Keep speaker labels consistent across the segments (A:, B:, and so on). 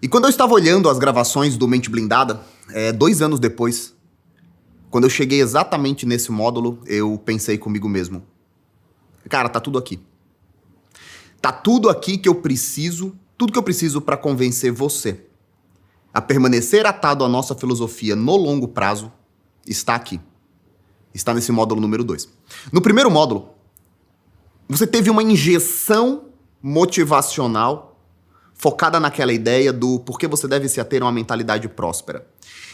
A: E quando eu estava olhando as gravações do Mente Blindada, 2 anos depois, quando eu cheguei exatamente nesse módulo, eu pensei comigo mesmo. Cara, tá tudo aqui. Tá tudo aqui que eu preciso, tudo que eu preciso para convencer você a permanecer atado à nossa filosofia no longo prazo está aqui. Está nesse módulo número 2. No primeiro módulo, você teve uma injeção motivacional focada naquela ideia do porquê você deve se ater a uma mentalidade próspera.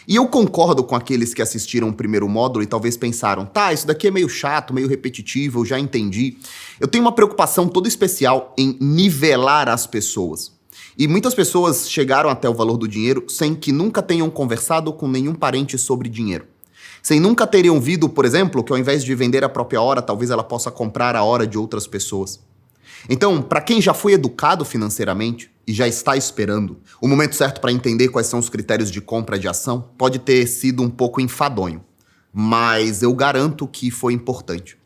A: E eu concordo com aqueles que assistiram o primeiro módulo e talvez pensaram, tá, isso daqui é meio chato, meio repetitivo, eu já entendi. Eu tenho uma preocupação toda especial em nivelar as pessoas. E muitas pessoas chegaram até o valor do dinheiro sem que nunca tenham conversado com nenhum parente sobre dinheiro. Sem nunca terem ouvido, por exemplo, que ao invés de vender a própria hora, talvez ela possa comprar a hora de outras pessoas. Então, para quem já foi educado financeiramente e já está esperando o momento certo para entender quais são os critérios de compra de ação, pode ter sido um pouco enfadonho, mas eu garanto que foi importante.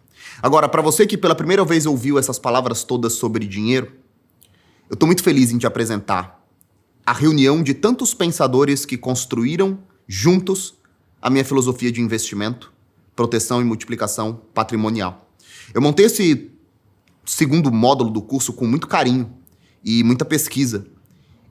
A: Agora, para você que pela primeira vez ouviu essas palavras todas sobre dinheiro, eu estou muito feliz em te apresentar a reunião de tantos pensadores que construíram juntos a minha filosofia de investimento, proteção e multiplicação patrimonial. Eu montei esse segundo módulo do curso com muito carinho e muita pesquisa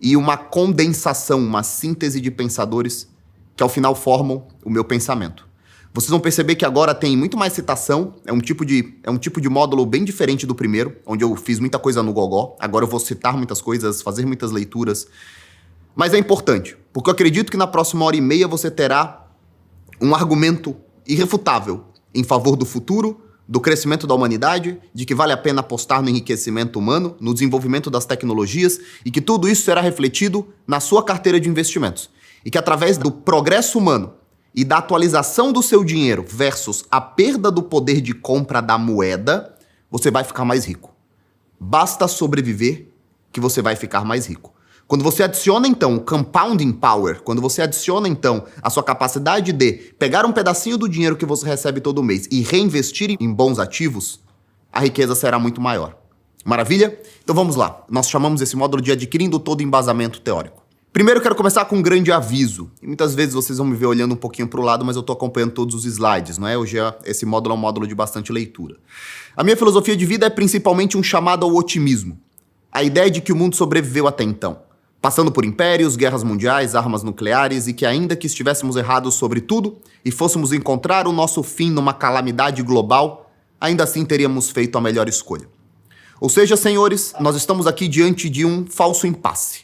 A: e uma condensação, uma síntese de pensadores que ao final formam o meu pensamento. Vocês vão perceber que agora tem muito mais citação, é um tipo de módulo bem diferente do primeiro, onde eu fiz muita coisa no gogó. Agora eu vou citar muitas coisas, fazer muitas leituras, mas é importante, porque eu acredito que na próxima hora e meia você terá um argumento irrefutável em favor do futuro, do crescimento da humanidade, de que vale a pena apostar no enriquecimento humano, no desenvolvimento das tecnologias e que tudo isso será refletido na sua carteira de investimentos. E que através do progresso humano e da atualização do seu dinheiro versus a perda do poder de compra da moeda, você vai ficar mais rico. Basta sobreviver que você vai ficar mais rico. Quando você adiciona, então, o compounding power, quando você adiciona, então, a sua capacidade de pegar um pedacinho do dinheiro que você recebe todo mês e reinvestir em bons ativos, a riqueza será muito maior. Maravilha? Então vamos lá. Nós chamamos esse módulo de adquirindo todo embasamento teórico. Primeiro eu quero começar com um grande aviso. E muitas vezes vocês vão me ver olhando um pouquinho para o lado, mas eu estou acompanhando todos os slides, não é? Hoje esse módulo é um módulo de bastante leitura. A minha filosofia de vida é principalmente um chamado ao otimismo. A ideia de que o mundo sobreviveu até então. Passando por impérios, guerras mundiais, armas nucleares e que ainda que estivéssemos errados sobre tudo e fôssemos encontrar o nosso fim numa calamidade global, ainda assim teríamos feito a melhor escolha. Ou seja, senhores, nós estamos aqui diante de um falso impasse.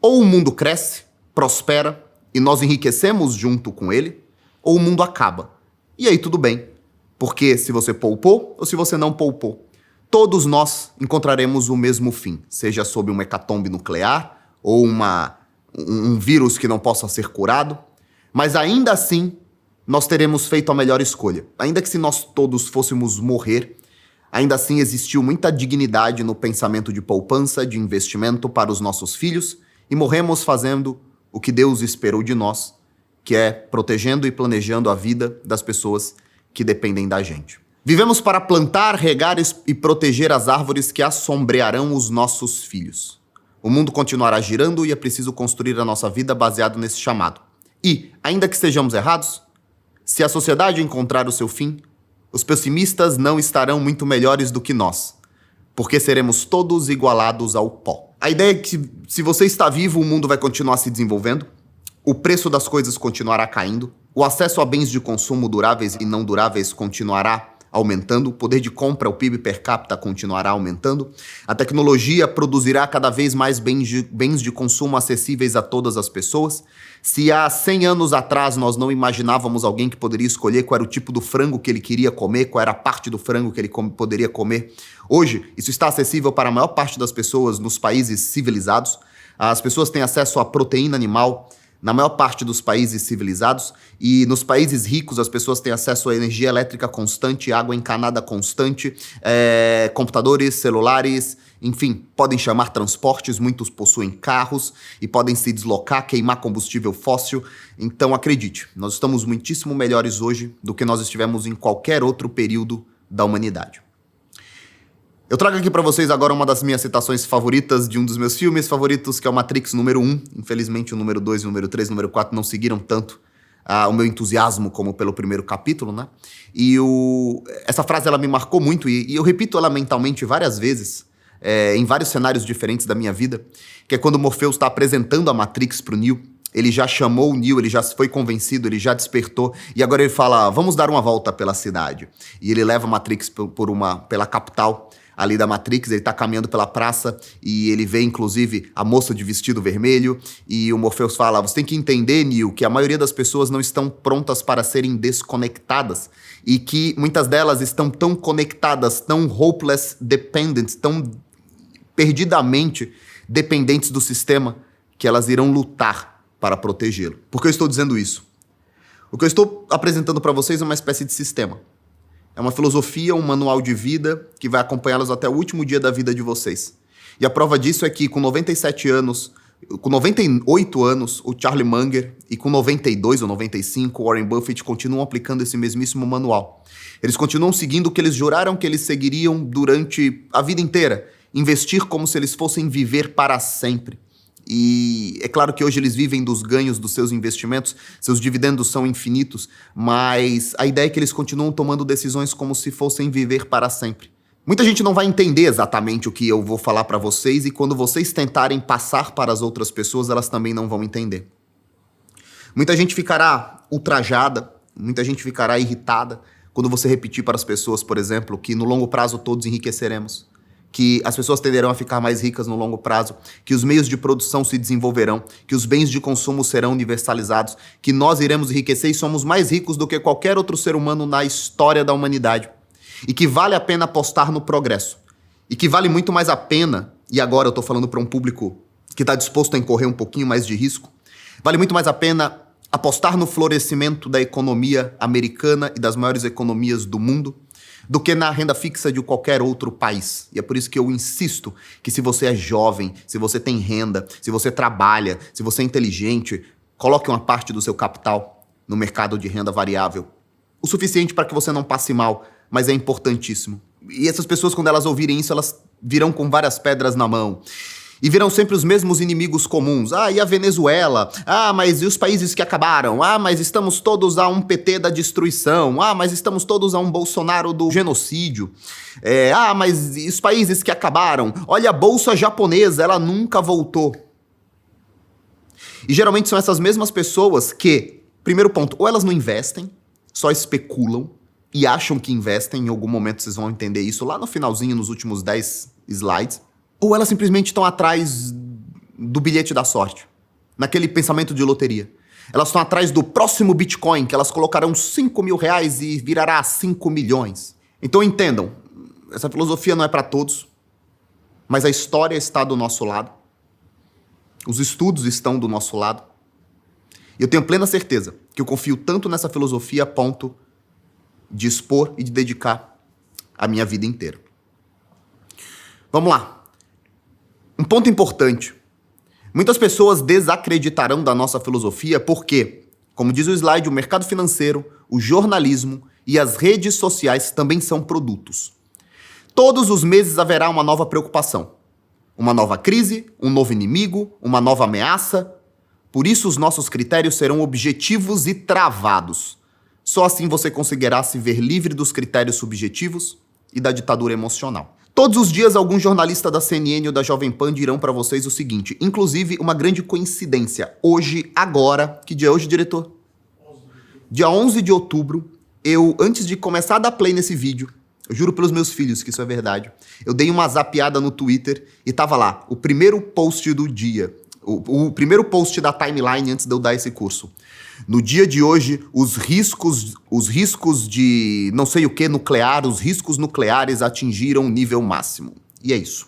A: Ou o mundo cresce, prospera e nós enriquecemos junto com ele, ou o mundo acaba. E aí tudo bem, porque se você poupou ou se você não poupou, todos nós encontraremos o mesmo fim, seja sob uma hecatombe nuclear, ou um vírus que não possa ser curado, mas ainda assim nós teremos feito a melhor escolha. Ainda que se nós todos fôssemos morrer, ainda assim existiu muita dignidade no pensamento de poupança, de investimento para os nossos filhos, e morremos fazendo o que Deus esperou de nós, que é protegendo e planejando a vida das pessoas que dependem da gente. Vivemos para plantar, regar e proteger as árvores que assombrearão os nossos filhos. O mundo continuará girando e é preciso construir a nossa vida baseado nesse chamado. E, ainda que estejamos errados, se a sociedade encontrar o seu fim, os pessimistas não estarão muito melhores do que nós, porque seremos todos igualados ao pó. A ideia é que se você está vivo, o mundo vai continuar se desenvolvendo, o preço das coisas continuará caindo, o acesso a bens de consumo duráveis e não duráveis continuará aumentando, o poder de compra, o PIB per capita continuará aumentando, a tecnologia produzirá cada vez mais bens de consumo acessíveis a todas as pessoas. Se há 100 anos atrás nós não imaginávamos alguém que poderia escolher qual era o tipo do frango que ele queria comer, qual era a parte do frango que ele poderia comer, hoje isso está acessível para a maior parte das pessoas nos países civilizados. As pessoas têm acesso à proteína animal na maior parte dos países civilizados, e nos países ricos as pessoas têm acesso à energia elétrica constante, água encanada constante, computadores, celulares, enfim, podem chamar transportes, muitos possuem carros e podem se deslocar, queimar combustível fóssil. Então acredite, nós estamos muitíssimo melhores hoje do que nós estivemos em qualquer outro período da humanidade. Eu trago aqui pra vocês agora uma das minhas citações favoritas de um dos meus filmes favoritos, que é o Matrix número 1. Infelizmente o número 2, o número 3, o número 4 não seguiram tanto o meu entusiasmo como pelo primeiro capítulo, né? E essa frase ela me marcou muito e eu repito ela mentalmente várias vezes, em vários cenários diferentes da minha vida, que é quando o Morpheus está apresentando a Matrix pro Neo. Ele já chamou o Neo, ele já foi convencido, ele já despertou, e agora ele fala, vamos dar uma volta pela cidade. E ele leva a Matrix pela capital ali da Matrix, ele tá caminhando pela praça, e ele vê, inclusive, a moça de vestido vermelho, e o Morpheus fala, você tem que entender, Neo, que a maioria das pessoas não estão prontas para serem desconectadas, e que muitas delas estão tão conectadas, tão hopeless dependent, tão perdidamente dependentes do sistema, que elas irão lutar para protegê-lo. Por que eu estou dizendo isso? O que eu estou apresentando para vocês é uma espécie de sistema. É uma filosofia, um manual de vida que vai acompanhá-los até o último dia da vida de vocês. E a prova disso é que com 97 anos, com 98 anos, o Charlie Munger, e com 92 ou 95, o Warren Buffett continuam aplicando esse mesmíssimo manual. Eles continuam seguindo o que eles juraram que eles seguiriam durante a vida inteira. Investir como se eles fossem viver para sempre. E é claro que hoje eles vivem dos ganhos dos seus investimentos, seus dividendos são infinitos, mas a ideia é que eles continuam tomando decisões como se fossem viver para sempre. Muita gente não vai entender exatamente o que eu vou falar para vocês e quando vocês tentarem passar para as outras pessoas, elas também não vão entender. Muita gente ficará ultrajada, muita gente ficará irritada quando você repetir para as pessoas, por exemplo, que no longo prazo todos enriqueceremos. Que as pessoas tenderão a ficar mais ricas no longo prazo, que os meios de produção se desenvolverão, que os bens de consumo serão universalizados, que nós iremos enriquecer e somos mais ricos do que qualquer outro ser humano na história da humanidade. E que vale a pena apostar no progresso. E que vale muito mais a pena, e agora eu estou falando para um público que está disposto a incorrer um pouquinho mais de risco, vale muito mais a pena apostar no florescimento da economia americana e das maiores economias do mundo, do que na renda fixa de qualquer outro país. E é por isso que eu insisto que se você é jovem, se você tem renda, se você trabalha, se você é inteligente, coloque uma parte do seu capital no mercado de renda variável. O suficiente para que você não passe mal, mas é importantíssimo. E essas pessoas, quando elas ouvirem isso, elas virão com várias pedras na mão. E virão sempre os mesmos inimigos comuns. E a Venezuela? Mas e os países que acabaram? Mas estamos todos a um PT da destruição. Mas estamos todos a um Bolsonaro do genocídio. Mas e os países que acabaram? Olha a bolsa japonesa, ela nunca voltou. E geralmente são essas mesmas pessoas que, primeiro ponto, ou elas não investem, só especulam e acham que investem. Em algum momento vocês vão entender isso lá no finalzinho, nos últimos 10 slides. Ou elas simplesmente estão atrás do bilhete da sorte, naquele pensamento de loteria. Elas estão atrás do próximo Bitcoin, que elas colocarão R$5.000 e virará 5 milhões. Então entendam, essa filosofia não é para todos, mas a história está do nosso lado, os estudos estão do nosso lado, e eu tenho plena certeza que eu confio tanto nessa filosofia a ponto de expor e de dedicar a minha vida inteira. Vamos lá. Um ponto importante. Muitas pessoas desacreditarão da nossa filosofia porque, como diz o slide, o mercado financeiro, o jornalismo e as redes sociais também são produtos. Todos os meses haverá uma nova preocupação, uma nova crise, um novo inimigo, uma nova ameaça. Por isso os nossos critérios serão objetivos e travados. Só assim você conseguirá se ver livre dos critérios subjetivos e da ditadura emocional. Todos os dias, algum jornalista da CNN ou da Jovem Pan dirão para vocês o seguinte, inclusive uma grande coincidência. Hoje, agora, que dia é hoje, diretor? Dia 11 de outubro, antes de começar a dar play nesse vídeo, eu juro pelos meus filhos que isso é verdade, eu dei uma zapeada no Twitter e tava lá, o primeiro post do dia, o primeiro post da timeline antes de eu dar esse curso. No dia de hoje, os riscos de não sei o que nuclear, os riscos nucleares atingiram o nível máximo. E é isso.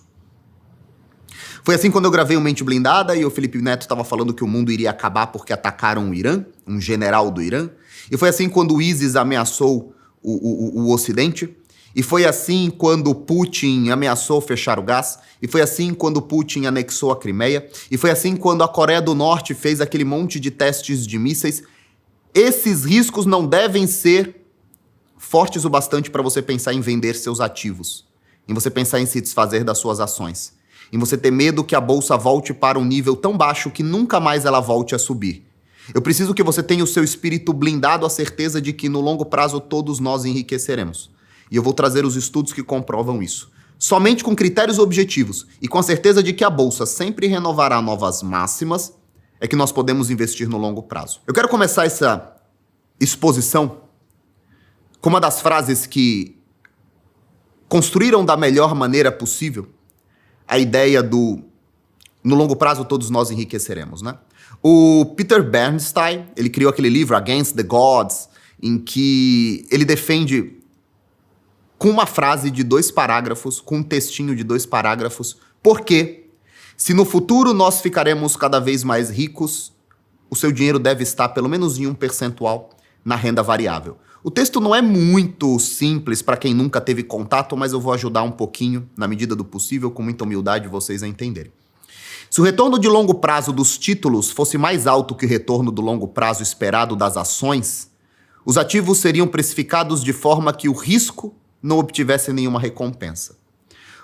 A: Foi assim quando eu gravei o Mente Blindada e o Felipe Neto estava falando que o mundo iria acabar porque atacaram o Irã, um general do Irã. E foi assim quando o ISIS ameaçou o Ocidente. E foi assim quando Putin ameaçou fechar o gás. E foi assim quando Putin anexou a Crimeia. E foi assim quando a Coreia do Norte fez aquele monte de testes de mísseis. Esses riscos não devem ser fortes o bastante para você pensar em vender seus ativos. em você pensar em se desfazer das suas ações, em você ter medo que a bolsa volte para um nível tão baixo que nunca mais ela volte a subir. Eu preciso que você tenha o seu espírito blindado à certeza de que no longo prazo todos nós enriqueceremos. E eu vou trazer os estudos que comprovam isso. Somente com critérios objetivos e com a certeza de que a bolsa sempre renovará novas máximas é que nós podemos investir no longo prazo. Eu quero começar essa exposição com uma das frases que construíram da melhor maneira possível a ideia do no longo prazo todos nós enriqueceremos, né? O Peter Bernstein, ele criou aquele livro Against the Gods, em que ele defende com uma frase de 2 parágrafos, com um textinho de 2 parágrafos, porque se no futuro nós ficaremos cada vez mais ricos, o seu dinheiro deve estar pelo menos em um percentual na renda variável. O texto não é muito simples para quem nunca teve contato, mas eu vou ajudar um pouquinho, na medida do possível, com muita humildade, vocês a entenderem. Se o retorno de longo prazo dos títulos fosse mais alto que o retorno do longo prazo esperado das ações, os ativos seriam precificados de forma que o risco não obtivesse nenhuma recompensa.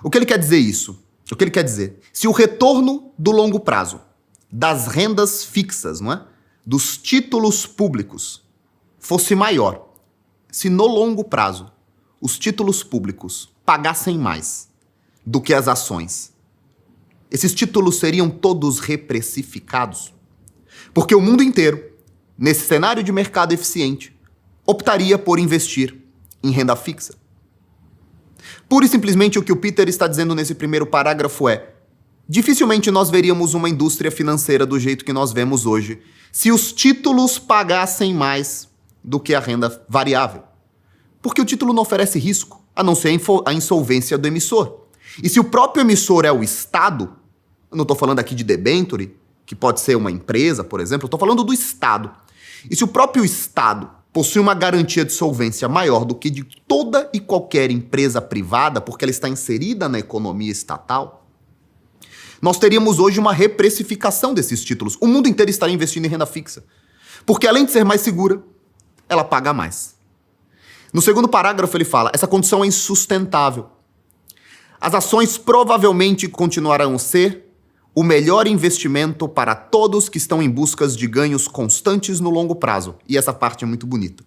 A: O que ele quer dizer isso? O que ele quer dizer? Se o retorno do longo prazo das rendas fixas, não é? Dos títulos públicos fosse maior, se no longo prazo os títulos públicos pagassem mais do que as ações, esses títulos seriam todos reprecificados? Porque o mundo inteiro, nesse cenário de mercado eficiente, optaria por investir em renda fixa. Pura e simplesmente o que o Peter está dizendo nesse primeiro parágrafo é: dificilmente nós veríamos uma indústria financeira do jeito que nós vemos hoje se os títulos pagassem mais do que a renda variável. Porque o título não oferece risco, a não ser a insolvência do emissor. E se o próprio emissor é o Estado, eu não estou falando aqui de debenture, que pode ser uma empresa, por exemplo, eu estou falando do Estado. E se o próprio Estado possui uma garantia de solvência maior do que de toda e qualquer empresa privada, porque ela está inserida na economia estatal, nós teríamos hoje uma reprecificação desses títulos. O mundo inteiro estaria investindo em renda fixa. Porque além de ser mais segura, ela paga mais. No segundo parágrafo ele fala: essa condição é insustentável. As ações provavelmente continuarão a ser o melhor investimento para todos que estão em busca de ganhos constantes no longo prazo. E essa parte é muito bonita.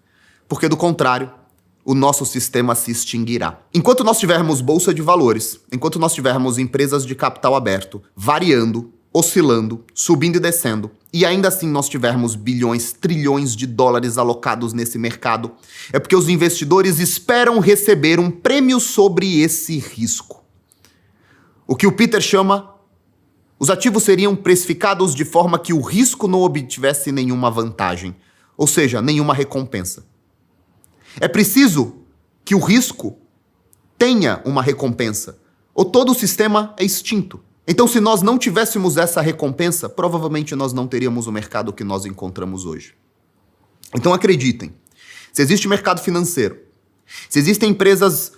A: Porque, do contrário, o nosso sistema se extinguirá. Enquanto nós tivermos bolsa de valores, enquanto nós tivermos empresas de capital aberto, variando, oscilando, subindo e descendo, e ainda assim nós tivermos bilhões, trilhões de dólares alocados nesse mercado, é porque os investidores esperam receber um prêmio sobre esse risco. O que o Peter chama: os ativos seriam precificados de forma que o risco não obtivesse nenhuma vantagem, ou seja, nenhuma recompensa. É preciso que o risco tenha uma recompensa, ou todo o sistema é extinto. Então, se nós não tivéssemos essa recompensa, provavelmente nós não teríamos o mercado que nós encontramos hoje. Então, acreditem, se existe mercado financeiro, se existem empresas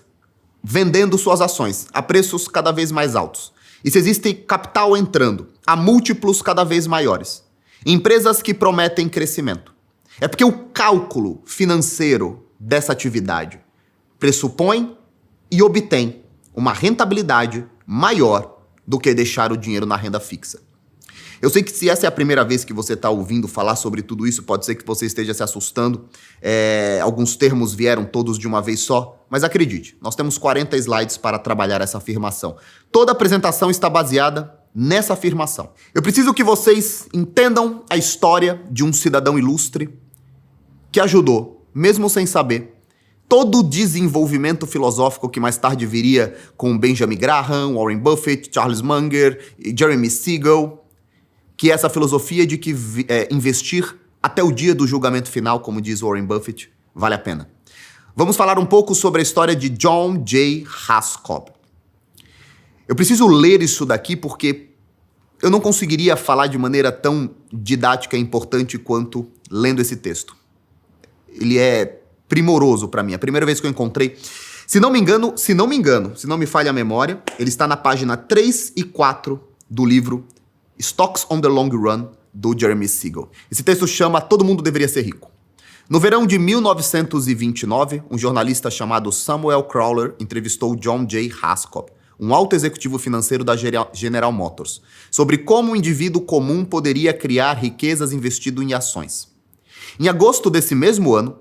A: vendendo suas ações a preços cada vez mais altos, e se existe capital entrando a múltiplos cada vez maiores, empresas que prometem crescimento, é porque o cálculo financeiro dessa atividade pressupõe e obtém uma rentabilidade maior do que deixar o dinheiro na renda fixa. Eu sei que se essa é a primeira vez que você está ouvindo falar sobre tudo isso, pode ser que você esteja se assustando. Alguns termos vieram todos de uma vez só, mas acredite, nós temos 40 slides para trabalhar essa afirmação. Toda a apresentação está baseada nessa afirmação. Eu preciso que vocês entendam a história de um cidadão ilustre que ajudou, mesmo sem saber, todo o desenvolvimento filosófico que mais tarde viria com Benjamin Graham, Warren Buffett, Charles Munger e Jeremy Siegel, que é essa filosofia de que investir até o dia do julgamento final, como diz Warren Buffett, vale a pena. Vamos falar um pouco sobre a história de John J. Haskell. Eu preciso ler isso daqui porque eu não conseguiria falar de maneira tão didática e importante quanto lendo esse texto. Ele é primoroso para mim. A primeira vez que eu encontrei, se não me falha a memória, ele está na página 3 e 4 do livro Stocks on the Long Run, do Jeremy Siegel. Esse texto chama Todo Mundo Deveria Ser Rico. No verão de 1929, um jornalista chamado Samuel Crowler entrevistou John J. Haskop, um alto executivo financeiro da General Motors, sobre como o indivíduo comum poderia criar riquezas investindo em ações. Em agosto desse mesmo ano,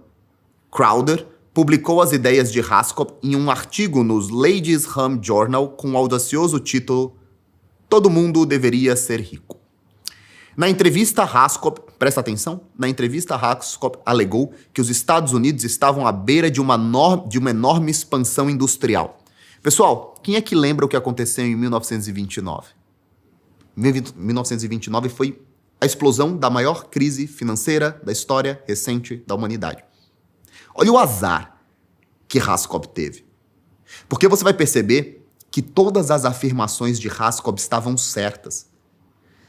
A: Crowder publicou as ideias de Haskop em um artigo nos Ladies' Home Journal com o audacioso título Todo Mundo Deveria Ser Rico. Na entrevista, Haskop, presta atenção, Haskop alegou que os Estados Unidos estavam à beira de uma enorme expansão industrial. Pessoal, quem é que lembra o que aconteceu em 1929? 1929 foi a explosão da maior crise financeira da história recente da humanidade. Olha o azar que Haskop teve. Porque você vai perceber que todas as afirmações de Haskop estavam certas.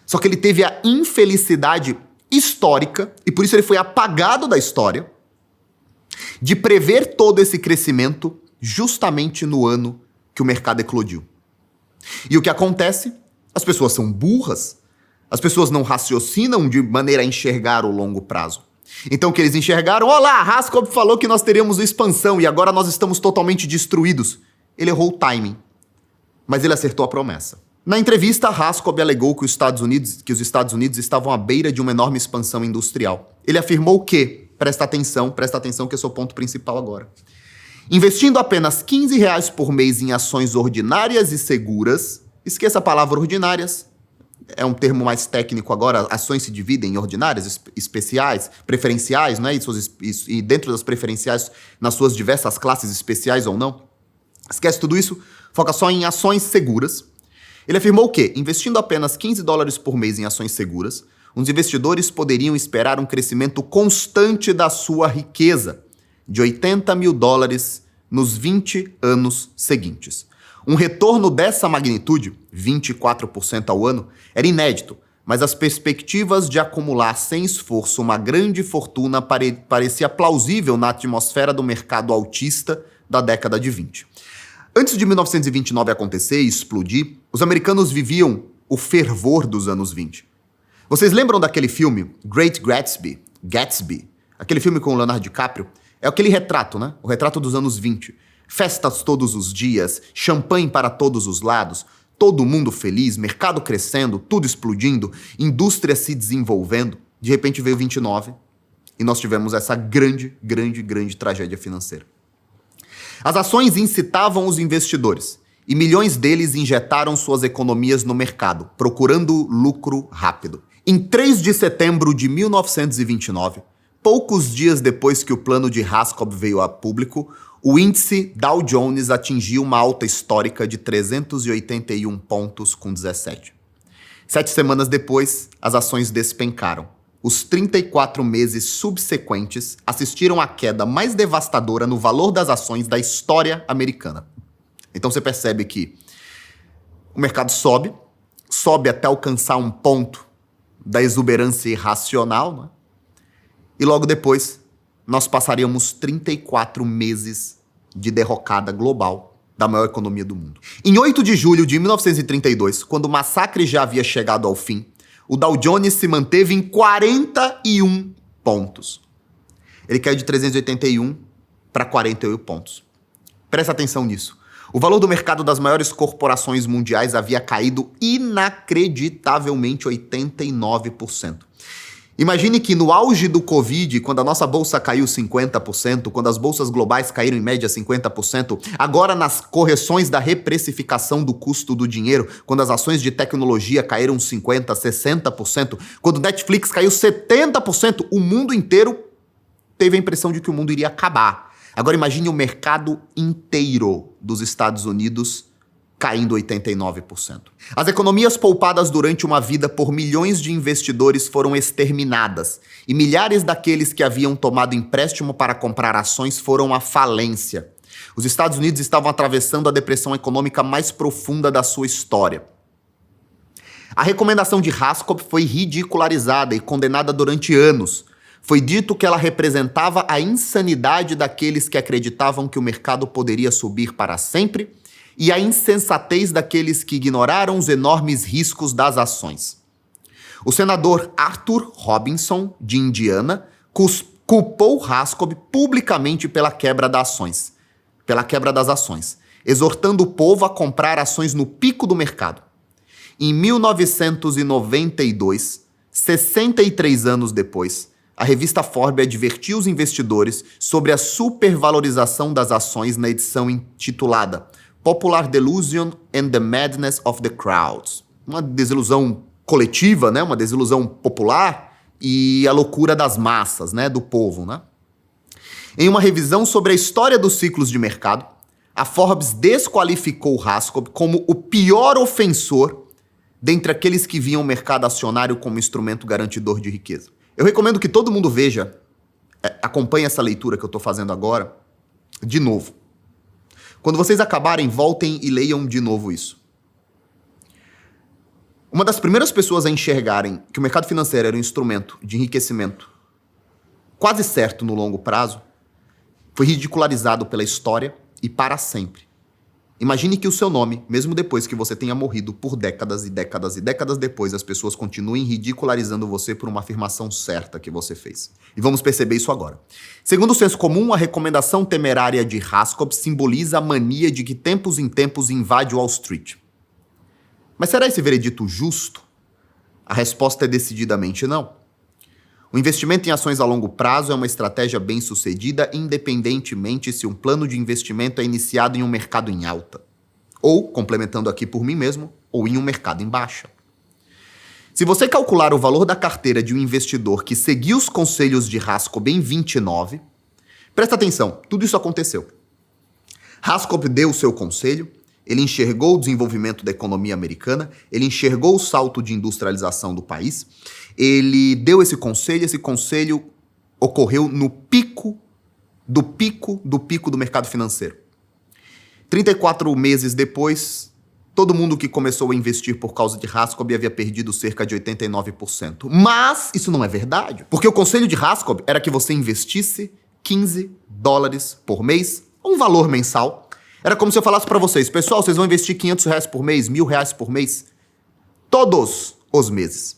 A: Só que ele teve a infelicidade histórica, e por isso ele foi apagado da história, de prever todo esse crescimento justamente no ano que o mercado eclodiu. E o que acontece? As pessoas são burras, as pessoas não raciocinam de maneira a enxergar o longo prazo. Então o que eles enxergaram? Olá, Haskop falou que nós teríamos expansão e agora nós estamos totalmente destruídos. Ele errou o timing, mas ele acertou a promessa. Na entrevista, Haskop alegou que os Estados Unidos estavam à beira de uma enorme expansão industrial. Ele afirmou que, presta atenção que esse é o ponto principal agora. Investindo apenas R$15 por mês em ações ordinárias e seguras, esqueça a palavra ordinárias, é um termo mais técnico agora, ações se dividem em ordinárias, especiais, preferenciais, né? E dentro das preferenciais, nas suas diversas classes especiais ou não. Esquece tudo isso, foca só em ações seguras. Ele afirmou que, investindo apenas $15 por mês em ações seguras, os investidores poderiam esperar um crescimento constante da sua riqueza, de $80 mil nos 20 anos seguintes. Um retorno dessa magnitude, 24% ao ano, era inédito, mas as perspectivas de acumular sem esforço uma grande fortuna parecia plausível na atmosfera do mercado altista da década de 20. Antes de 1929 acontecer e explodir, os americanos viviam o fervor dos anos 20. Vocês lembram daquele filme Great Gatsby? Aquele filme com o Leonardo DiCaprio? É aquele retrato, né? O retrato dos anos 20. Festas todos os dias, champanhe para todos os lados, todo mundo feliz, mercado crescendo, tudo explodindo, indústria se desenvolvendo. De repente veio 29 e nós tivemos essa grande tragédia financeira. As ações incitavam os investidores e milhões deles injetaram suas economias no mercado, procurando lucro rápido. Em 3 de setembro de 1929, poucos dias depois que o plano de Haskop veio a público, o índice Dow Jones atingiu uma alta histórica de 381 pontos com 17. 7 semanas depois, as ações despencaram. Os 34 meses subsequentes assistiram à queda mais devastadora no valor das ações da história americana. Então você percebe que o mercado sobe até alcançar um ponto da exuberância irracional, né? E logo depois nós passaríamos 34 meses de derrocada global da maior economia do mundo. Em 8 de julho de 1932, quando o massacre já havia chegado ao fim, o Dow Jones se manteve em 41 pontos. Ele caiu de 381 para 48 pontos. Presta atenção nisso. O valor do mercado das maiores corporações mundiais havia caído inacreditavelmente 89%. Imagine que no auge do Covid, quando a nossa bolsa caiu 50%, quando as bolsas globais caíram em média 50%, agora nas correções da reprecificação do custo do dinheiro, quando as ações de tecnologia caíram 50%, 60%, quando Netflix caiu 70%, o mundo inteiro teve a impressão de que o mundo iria acabar. Agora imagine o mercado inteiro dos Estados Unidos caindo 89%. As economias poupadas durante uma vida por milhões de investidores foram exterminadas e milhares daqueles que haviam tomado empréstimo para comprar ações foram à falência. Os Estados Unidos estavam atravessando a depressão econômica mais profunda da sua história. A recomendação de Haskop foi ridicularizada e condenada durante anos. Foi dito que ela representava a insanidade daqueles que acreditavam que o mercado poderia subir para sempre e a insensatez daqueles que ignoraram os enormes riscos das ações. O senador Arthur Robinson, de Indiana, culpou Raskob publicamente pela quebra das ações, exortando o povo a comprar ações no pico do mercado. Em 1992, 63 anos depois, a revista Forbes advertiu os investidores sobre a supervalorização das ações na edição intitulada Popular Delusion and the Madness of the Crowds. Uma desilusão coletiva, né? Uma desilusão popular e a loucura das massas, né? Do povo, né? Em uma revisão sobre a história dos ciclos de mercado, a Forbes desqualificou Raskob como o pior ofensor dentre aqueles que viam o mercado acionário como instrumento garantidor de riqueza. Eu recomendo que todo mundo acompanhe essa leitura que eu estou fazendo agora, de novo. Quando vocês acabarem, voltem e leiam de novo isso. Uma das primeiras pessoas a enxergarem que o mercado financeiro era um instrumento de enriquecimento quase certo no longo prazo foi ridicularizado pela história e para sempre. Imagine que o seu nome, mesmo depois que você tenha morrido por décadas e décadas e décadas depois, as pessoas continuem ridicularizando você por uma afirmação certa que você fez. E vamos perceber isso agora. Segundo o senso comum, a recomendação temerária de Raskob simboliza a mania de que tempos em tempos invade Wall Street. Mas será esse veredito justo? A resposta é decididamente não. O investimento em ações a longo prazo é uma estratégia bem-sucedida, independentemente se um plano de investimento é iniciado em um mercado em alta, ou, complementando aqui por mim mesmo, ou em um mercado em baixa. Se você calcular o valor da carteira de um investidor que seguiu os conselhos de Raskob em 29, presta atenção, tudo isso aconteceu. Raskob deu o seu conselho, ele enxergou o desenvolvimento da economia americana, ele enxergou o salto de industrialização do país, ele deu esse conselho ocorreu no pico do mercado financeiro. 34 meses depois, todo mundo que começou a investir por causa de Raskob havia perdido cerca de 89%. Mas isso não é verdade, porque o conselho de Raskob era que você investisse $15 por mês, um valor mensal. Era como se eu falasse para vocês, pessoal, vocês vão investir R$500 por mês, R$1.000 por mês, todos os meses.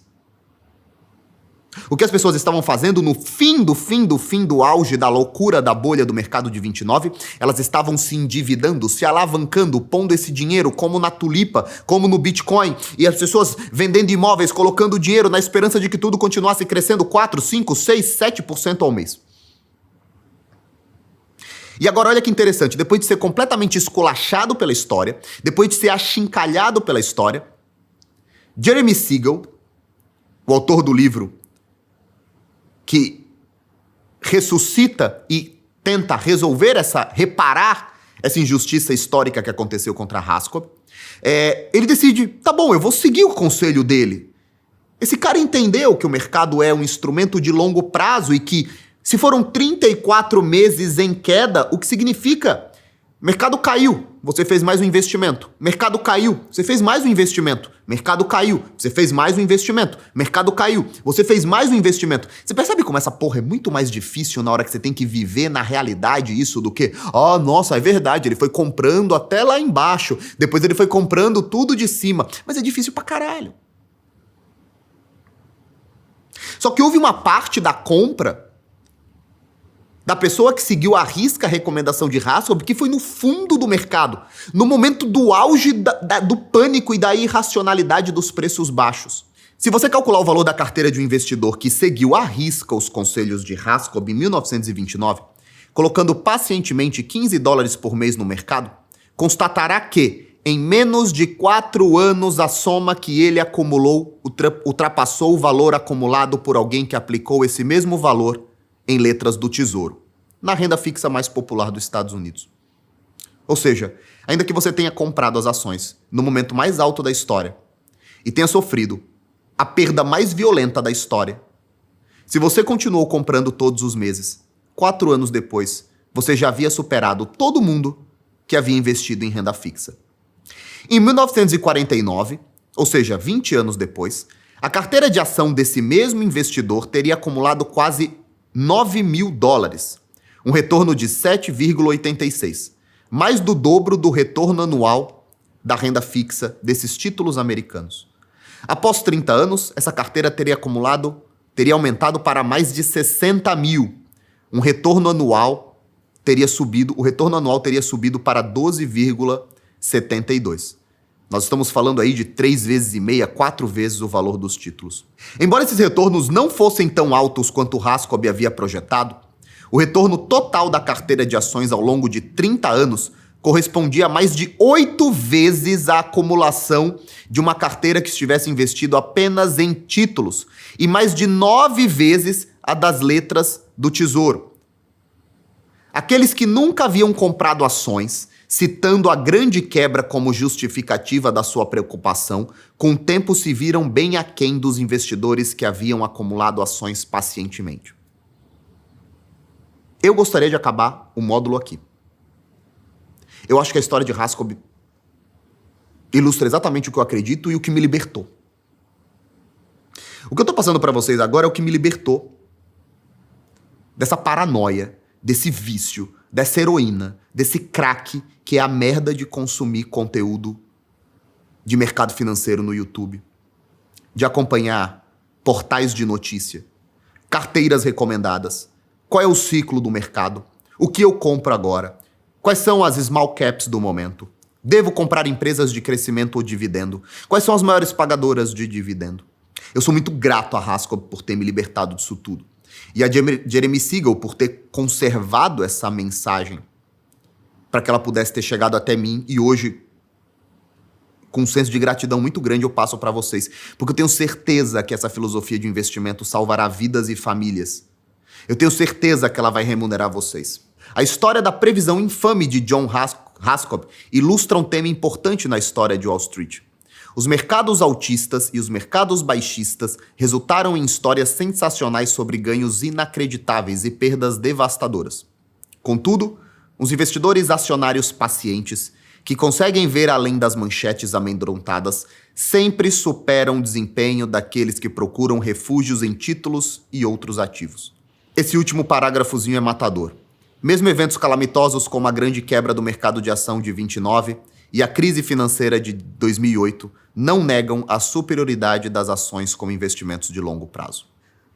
A: O que as pessoas estavam fazendo no fim do auge da loucura da bolha do mercado de 29, elas estavam se endividando, se alavancando, pondo esse dinheiro como na tulipa, como no Bitcoin, e as pessoas vendendo imóveis, colocando dinheiro na esperança de que tudo continuasse crescendo 4, 5, 6, 7% ao mês. E agora olha que interessante, depois de ser completamente esculachado pela história, depois de ser achincalhado pela história, Jeremy Siegel, o autor do livro que ressuscita e tenta reparar essa injustiça histórica que aconteceu contra Raskob, ele decide, tá bom, eu vou seguir o conselho dele. Esse cara entendeu que o mercado é um instrumento de longo prazo e que se foram 34 meses em queda, o que significa? Mercado caiu, você fez mais um investimento. Mercado caiu, você fez mais um investimento. Mercado caiu, você fez mais um investimento. Mercado caiu, você fez mais um investimento. Você percebe como essa porra é muito mais difícil na hora que você tem que viver na realidade isso do que, nossa, é verdade, ele foi comprando até lá embaixo, depois ele foi comprando tudo de cima. Mas é difícil pra caralho. Só que houve uma parte da compra da pessoa que seguiu à risca a recomendação de Raskob, que foi no fundo do mercado, no momento do auge do pânico e da irracionalidade dos preços baixos. Se você calcular o valor da carteira de um investidor que seguiu à risca os conselhos de Raskob em 1929, colocando pacientemente $15 por mês no mercado, constatará que, em menos de 4 anos, a soma que ele acumulou ultrapassou o valor acumulado por alguém que aplicou esse mesmo valor em letras do Tesouro, na renda fixa mais popular dos Estados Unidos. Ou seja, ainda que você tenha comprado as ações no momento mais alto da história e tenha sofrido a perda mais violenta da história, se você continuou comprando todos os meses, 4 anos depois, você já havia superado todo mundo que havia investido em renda fixa. Em 1949, ou seja, 20 anos depois, a carteira de ação desse mesmo investidor teria acumulado quase $9.000, um retorno de 7,86, mais do dobro do retorno anual da renda fixa desses títulos americanos. Após 30 anos, essa carteira teria aumentado para mais de 60 mil, o retorno anual teria subido para 12,72. Nós estamos falando aí de 3,5 vezes, 4 vezes o valor dos títulos. Embora esses retornos não fossem tão altos quanto o Raskob havia projetado, o retorno total da carteira de ações ao longo de 30 anos correspondia a mais de 8 vezes a acumulação de uma carteira que estivesse investido apenas em títulos e mais de 9 vezes a das letras do Tesouro. Aqueles que nunca haviam comprado ações, citando a grande quebra como justificativa da sua preocupação, com o tempo se viram bem aquém dos investidores que haviam acumulado ações pacientemente. Eu gostaria de acabar o módulo aqui. Eu acho que a história de Raskob ilustra exatamente o que eu acredito e o que me libertou. O que eu tô passando para vocês agora é o que me libertou dessa paranoia, desse vício, dessa heroína, desse crack que é a merda de consumir conteúdo de mercado financeiro no YouTube, de acompanhar portais de notícia, carteiras recomendadas, qual é o ciclo do mercado, o que eu compro agora, quais são as small caps do momento, devo comprar empresas de crescimento ou dividendo, quais são as maiores pagadoras de dividendo. Eu sou muito grato a Raskob por ter me libertado disso tudo. E a Jeremy Siegel por ter conservado essa mensagem para que ela pudesse ter chegado até mim e hoje, com um senso de gratidão muito grande, eu passo para vocês. Porque eu tenho certeza que essa filosofia de investimento salvará vidas e famílias. Eu tenho certeza que ela vai remunerar vocês. A história da previsão infame de John Raskob ilustra um tema importante na história de Wall Street. Os mercados altistas e os mercados baixistas resultaram em histórias sensacionais sobre ganhos inacreditáveis e perdas devastadoras. Contudo, os investidores acionários pacientes, que conseguem ver além das manchetes amedrontadas, sempre superam o desempenho daqueles que procuram refúgios em títulos e outros ativos. Esse último parágrafozinho é matador. Mesmo eventos calamitosos como a grande quebra do mercado de ação de 29 e a crise financeira de 2008 não negam a superioridade das ações como investimentos de longo prazo.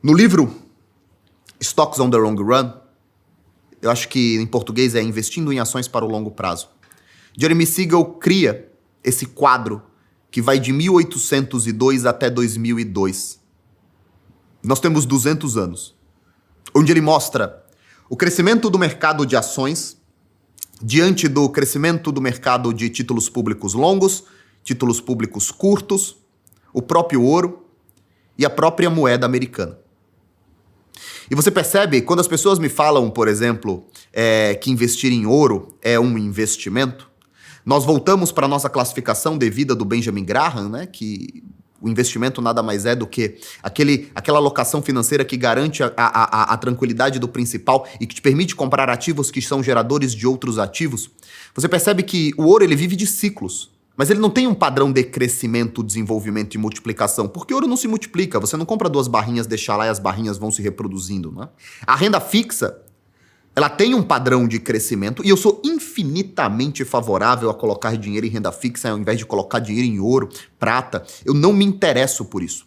A: No livro Stocks on the Long Run, eu acho que em português é Investindo em Ações para o Longo Prazo, Jeremy Siegel cria esse quadro que vai de 1802 até 2002. Nós temos 200 anos, onde ele mostra o crescimento do mercado de ações diante do crescimento do mercado de títulos públicos longos, títulos públicos curtos, o próprio ouro e a própria moeda americana. E você percebe, quando as pessoas me falam, por exemplo, que investir em ouro é um investimento, nós voltamos para a nossa classificação devida do Benjamin Graham, né, que o investimento nada mais é do que aquela alocação financeira que garante a tranquilidade do principal e que te permite comprar ativos que são geradores de outros ativos. Você percebe que o ouro ele vive de ciclos, mas ele não tem um padrão de crescimento, desenvolvimento e multiplicação, porque ouro não se multiplica. Você não compra 2 barrinhas, deixa lá e as barrinhas vão se reproduzindo, né? A renda fixa, ela tem um padrão de crescimento e eu sou infinitamente favorável a colocar dinheiro em renda fixa ao invés de colocar dinheiro em ouro, prata. Eu não me interesso por isso.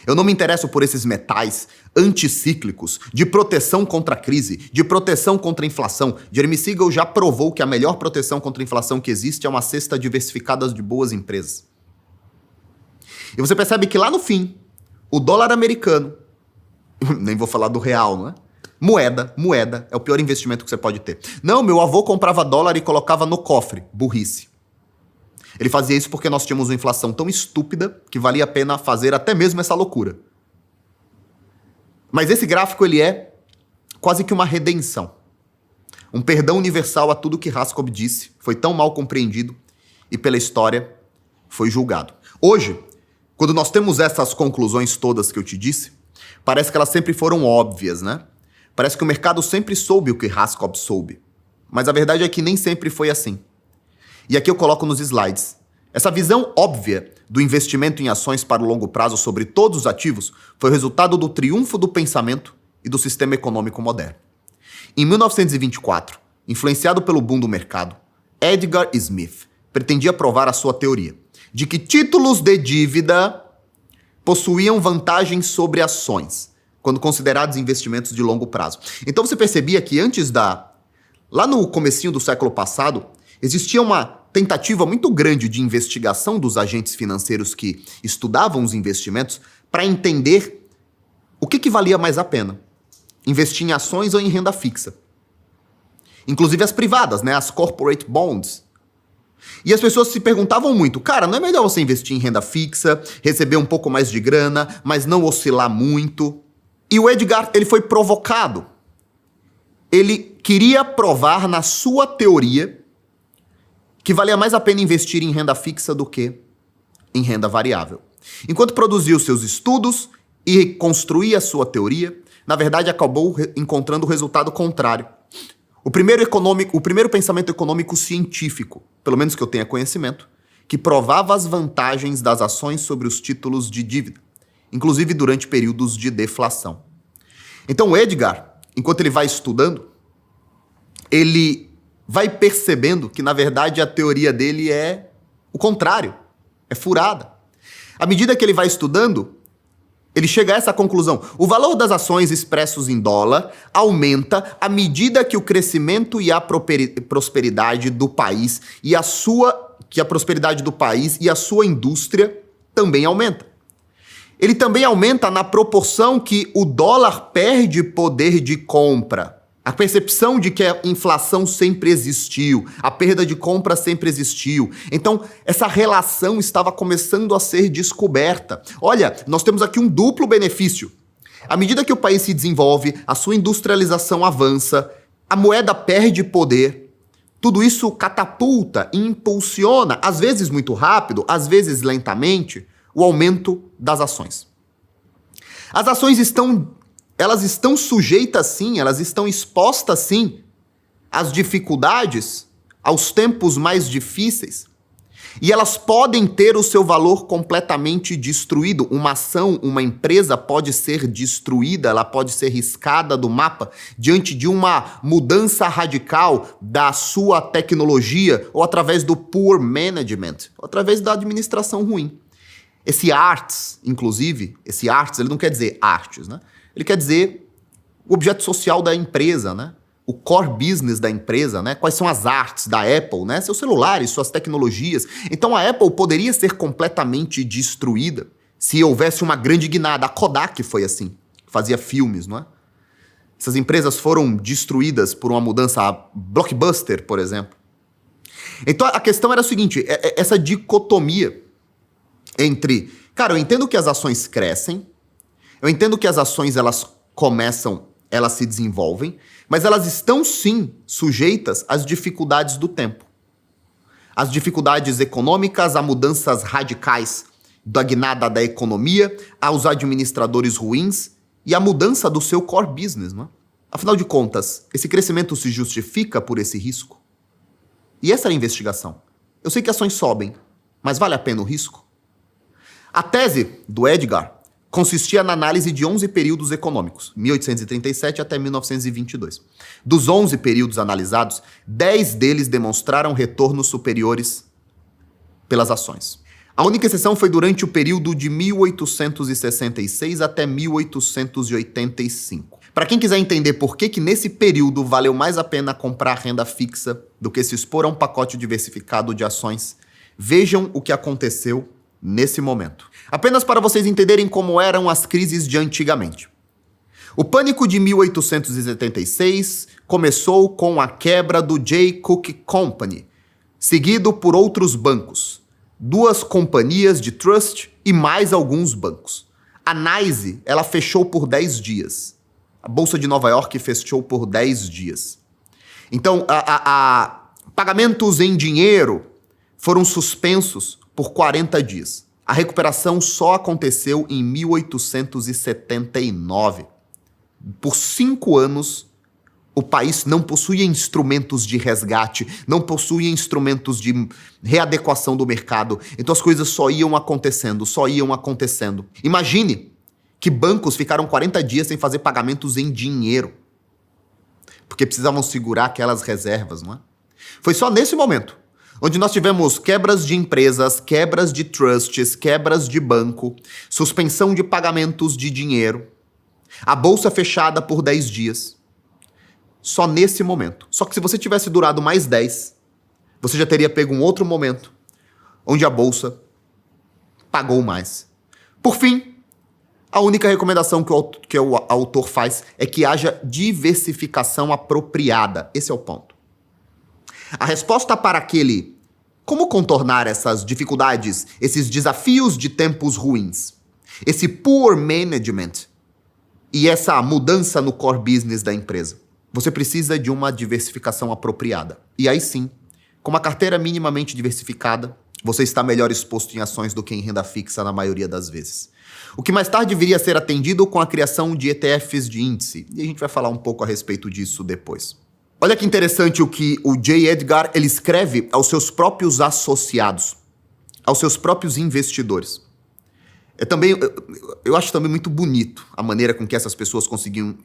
A: Eu não me interesso por esses metais anticíclicos, de proteção contra a crise, de proteção contra a inflação. Jeremy Siegel já provou que a melhor proteção contra a inflação que existe é uma cesta diversificada de boas empresas. E você percebe que lá no fim, o dólar americano, nem vou falar do real, não é? Moeda é o pior investimento que você pode ter. Não, meu avô comprava dólar e colocava no cofre. Burrice. Ele fazia isso porque nós tínhamos uma inflação tão estúpida que valia a pena fazer até mesmo essa loucura. Mas esse gráfico ele é quase que uma redenção. Um perdão universal a tudo que Raskob disse, foi tão mal compreendido e pela história foi julgado. Hoje, quando nós temos essas conclusões todas que eu te disse, parece que elas sempre foram óbvias, né? Parece que o mercado sempre soube o que Raskob soube. Mas a verdade é que nem sempre foi assim. E aqui eu coloco nos slides. Essa visão óbvia do investimento em ações para o longo prazo sobre todos os ativos foi o resultado do triunfo do pensamento e do sistema econômico moderno. Em 1924, influenciado pelo boom do mercado, Edgar Smith pretendia provar a sua teoria de que títulos de dívida possuíam vantagens sobre ações, quando considerados investimentos de longo prazo. Então você percebia que lá no comecinho do século passado, existia uma tentativa muito grande de investigação dos agentes financeiros que estudavam os investimentos para entender o que valia mais a pena, investir em ações ou em renda fixa. Inclusive as privadas, né? As corporate bonds. E as pessoas se perguntavam muito, cara, não é melhor você investir em renda fixa, receber um pouco mais de grana, mas não oscilar muito? E o Edgar, ele foi provocado. Ele queria provar na sua teoria que valia mais a pena investir em renda fixa do que em renda variável. Enquanto produzia os seus estudos e construía a sua teoria, na verdade acabou encontrando o resultado contrário. O primeiro pensamento econômico científico, pelo menos que eu tenha conhecimento, que provava as vantagens das ações sobre os títulos de dívida, inclusive durante períodos de deflação. Então o Edgar, enquanto ele vai estudando, ele vai percebendo que, na verdade, a teoria dele é o contrário, é furada. À medida que ele vai estudando, ele chega a essa conclusão. O valor das ações expressos em dólar aumenta à medida que o crescimento e a prosperidade do país e a sua indústria também aumenta. Ele também aumenta na proporção que o dólar perde poder de compra. A percepção de que a inflação sempre existiu, a perda de compra sempre existiu. Então, essa relação estava começando a ser descoberta. Olha, nós temos aqui um duplo benefício. À medida que o país se desenvolve, a sua industrialização avança, a moeda perde poder, tudo isso catapulta e impulsiona, às vezes muito rápido, às vezes lentamente, o aumento das ações. As ações elas estão sujeitas sim, elas estão expostas sim às dificuldades, aos tempos mais difíceis. E elas podem ter o seu valor completamente destruído. Uma ação, uma empresa pode ser destruída, ela pode ser riscada do mapa diante de uma mudança radical da sua tecnologia ou através do poor management, ou através da administração ruim. Esse arts, inclusive, ele não quer dizer artes, né? Ele quer dizer o objeto social da empresa, né? O core business da empresa, né? Quais são as artes da Apple, né? Seus celulares, suas tecnologias. Então a Apple poderia ser completamente destruída se houvesse uma grande guinada. A Kodak foi assim, fazia filmes, não é? Essas empresas foram destruídas por uma mudança, a Blockbuster, por exemplo. Então a questão era a seguinte, essa dicotomia entre, cara, eu entendo que as ações crescem, eu entendo que as ações elas se desenvolvem, mas elas estão sim sujeitas às dificuldades do tempo. Às dificuldades econômicas, a mudanças radicais da guinada da economia, aos administradores ruins e a mudança do seu core business, não é? Afinal de contas, esse crescimento se justifica por esse risco? E essa era a investigação. Eu sei que ações sobem, mas vale a pena o risco? A tese do Edgar consistia na análise de 11 períodos econômicos, 1837 até 1922. Dos 11 períodos analisados, 10 deles demonstraram retornos superiores pelas ações. A única exceção foi durante o período de 1866 até 1885. Para quem quiser entender por que nesse período valeu mais a pena comprar renda fixa do que se expor a um pacote diversificado de ações, vejam o que aconteceu nesse momento. Apenas para vocês entenderem como eram as crises de antigamente. O pânico de 1876 começou com a quebra do Jay Cooke Company, seguido por outros bancos, 2 companhias de trust e mais alguns bancos. A NYSE, ela fechou por 10 dias. A Bolsa de Nova York fechou por 10 dias. Então, pagamentos em dinheiro foram suspensos por 40 dias. A recuperação só aconteceu em 1879. Por 5 anos, o país não possuía instrumentos de resgate, não possuía instrumentos de readequação do mercado. Então as coisas só iam acontecendo. Imagine que bancos ficaram 40 dias sem fazer pagamentos em dinheiro, porque precisavam segurar aquelas reservas, não é? Foi só nesse momento onde nós tivemos quebras de empresas, quebras de trusts, quebras de banco, suspensão de pagamentos de dinheiro. A bolsa fechada por 10 dias. Só nesse momento. Só que se você tivesse durado mais 10, você já teria pego um outro momento onde a bolsa pagou mais. Por fim, a única recomendação que o autor faz é que haja diversificação apropriada. Esse é o ponto. A resposta para aquele como contornar essas dificuldades, esses desafios de tempos ruins, esse poor management e essa mudança no core business da empresa, você precisa de uma diversificação apropriada. E aí sim, com uma carteira minimamente diversificada, você está melhor exposto em ações do que em renda fixa na maioria das vezes. O que mais tarde viria a ser atendido com a criação de ETFs de índice. E a gente vai falar um pouco a respeito disso depois. Olha que interessante o que o J. Edgar ele escreve aos seus próprios associados, aos seus próprios investidores. Eu acho também muito bonito a maneira com que essas pessoas conseguiam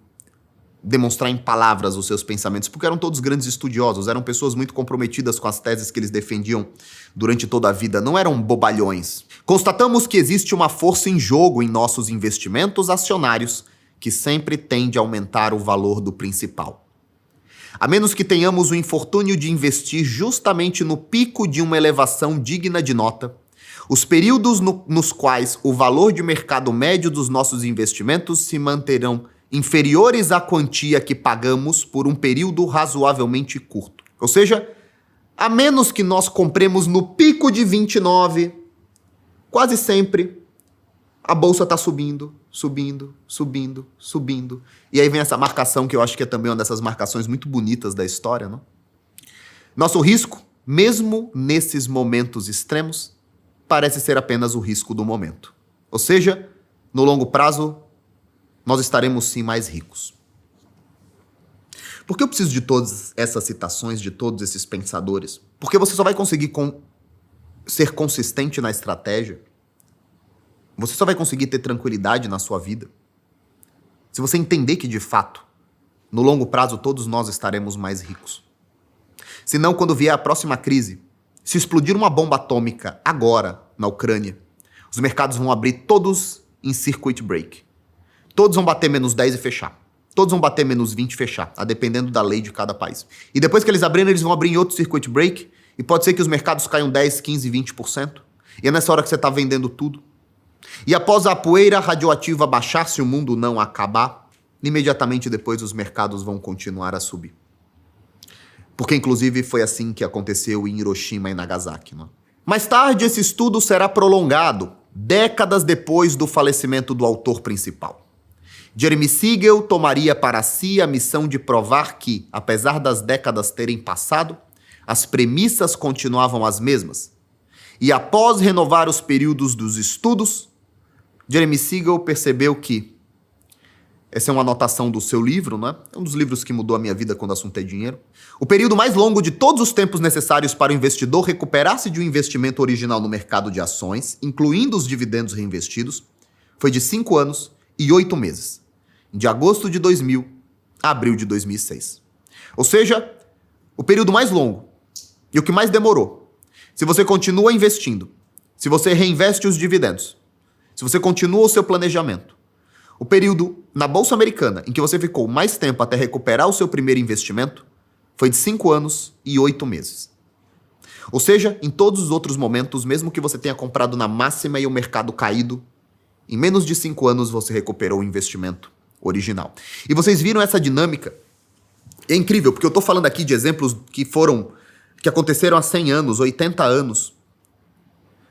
A: demonstrar em palavras os seus pensamentos, porque eram todos grandes estudiosos, eram pessoas muito comprometidas com as teses que eles defendiam durante toda a vida, não eram bobalhões. Constatamos que existe uma força em jogo em nossos investimentos acionários que sempre tende a aumentar o valor do principal. A menos que tenhamos o infortúnio de investir justamente no pico de uma elevação digna de nota, os períodos nos quais o valor de mercado médio dos nossos investimentos se manterão inferiores à quantia que pagamos por um período razoavelmente curto. Ou seja, a menos que nós compremos no pico de 29, quase sempre a bolsa está subindo, subindo, subindo, subindo. E aí vem essa marcação que eu acho que é também uma dessas marcações muito bonitas da história, não? Nosso risco, mesmo nesses momentos extremos, parece ser apenas o risco do momento. Ou seja, no longo prazo, nós estaremos sim mais ricos. Por que eu preciso de todas essas citações, de todos esses pensadores? Porque você só vai conseguir ser consistente na estratégia, você só vai conseguir ter tranquilidade na sua vida se você entender que, de fato, no longo prazo, todos nós estaremos mais ricos. Senão, quando vier a próxima crise, se explodir uma bomba atômica agora na Ucrânia, os mercados vão abrir todos em circuit break. Todos vão bater menos 10 e fechar. Todos vão bater menos 20 e fechar, a dependendo da lei de cada país. E depois que eles abrirem, eles vão abrir em outro circuit break e pode ser que os mercados caiam 10, 15, 20%. E é nessa hora que você está vendendo tudo. E após a poeira radioativa baixar, se o mundo não acabar, imediatamente depois os mercados vão continuar a subir. Porque, inclusive, foi assim que aconteceu em Hiroshima e Nagasaki. Não é? Mais tarde, esse estudo será prolongado, décadas depois do falecimento do autor principal. Jeremy Siegel tomaria para si a missão de provar que, apesar das décadas terem passado, as premissas continuavam as mesmas. E após renovar os períodos dos estudos, Jeremy Siegel percebeu que, essa é uma anotação do seu livro, né? É um dos livros que mudou a minha vida quando o assunto é dinheiro. O período mais longo de todos os tempos necessários para o investidor recuperar-se de um investimento original no mercado de ações, incluindo os dividendos reinvestidos, foi de 5 anos e 8 meses. De agosto de 2000 a abril de 2006. Ou seja, o período mais longo e o que mais demorou. Se você continua investindo, se você reinveste os dividendos, se você continua o seu planejamento, o período na Bolsa Americana em que você ficou mais tempo até recuperar o seu primeiro investimento foi de 5 anos e 8 meses. Ou seja, em todos os outros momentos, mesmo que você tenha comprado na máxima e o mercado caído, em menos de 5 anos você recuperou o investimento original. E vocês viram essa dinâmica? É incrível, porque eu estou falando aqui de exemplos que aconteceram há 100 anos, 80 anos.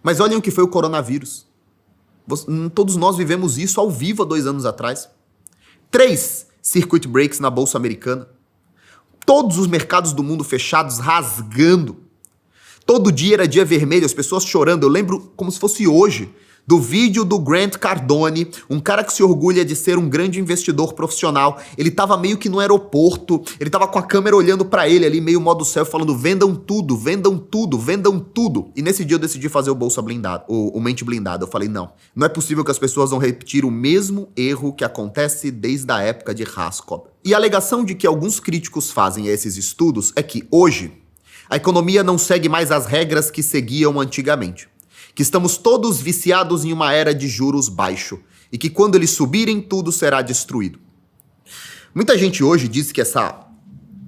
A: Mas olhem o que foi o coronavírus. Todos nós vivemos isso ao vivo há 2 anos atrás. 3 circuit breaks na Bolsa Americana. Todos os mercados do mundo fechados, rasgando. Todo dia era dia vermelho, as pessoas chorando. Eu lembro como se fosse hoje do vídeo do Grant Cardone, um cara que se orgulha de ser um grande investidor profissional. Ele tava meio que no aeroporto, ele tava com a câmera olhando pra ele ali, meio modo céu, falando vendam tudo, vendam tudo, vendam tudo. E nesse dia eu decidi fazer o Bolsa Blindado, o Mente Blindada. Eu falei, não é possível que as pessoas vão repetir o mesmo erro que acontece desde a época de Raskob. E a alegação de que alguns críticos fazem a esses estudos é que hoje a economia não segue mais as regras que seguiam antigamente. Que estamos todos viciados em uma era de juros baixo e que quando eles subirem, tudo será destruído. Muita gente hoje diz que essa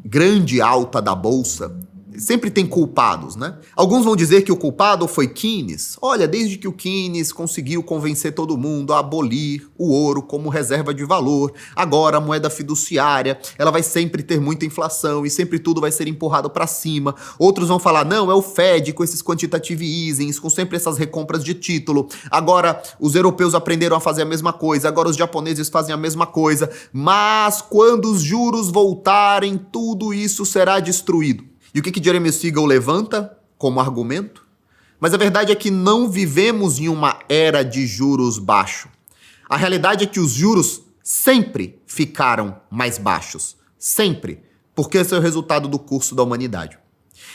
A: grande alta da bolsa sempre tem culpados, né? Alguns vão dizer que o culpado foi Keynes. Olha, desde que o Keynes conseguiu convencer todo mundo a abolir o ouro como reserva de valor, agora a moeda fiduciária, ela vai sempre ter muita inflação e sempre tudo vai ser empurrado para cima. Outros vão falar, não, é o Fed com esses quantitative easings, com sempre essas recompras de título. Agora os europeus aprenderam a fazer a mesma coisa, agora os japoneses fazem a mesma coisa. Mas quando os juros voltarem, tudo isso será destruído. E o que Jeremy Siegel levanta como argumento? Mas a verdade é que não vivemos em uma era de juros baixos. A realidade é que os juros sempre ficaram mais baixos. Sempre. Porque esse é o resultado do curso da humanidade.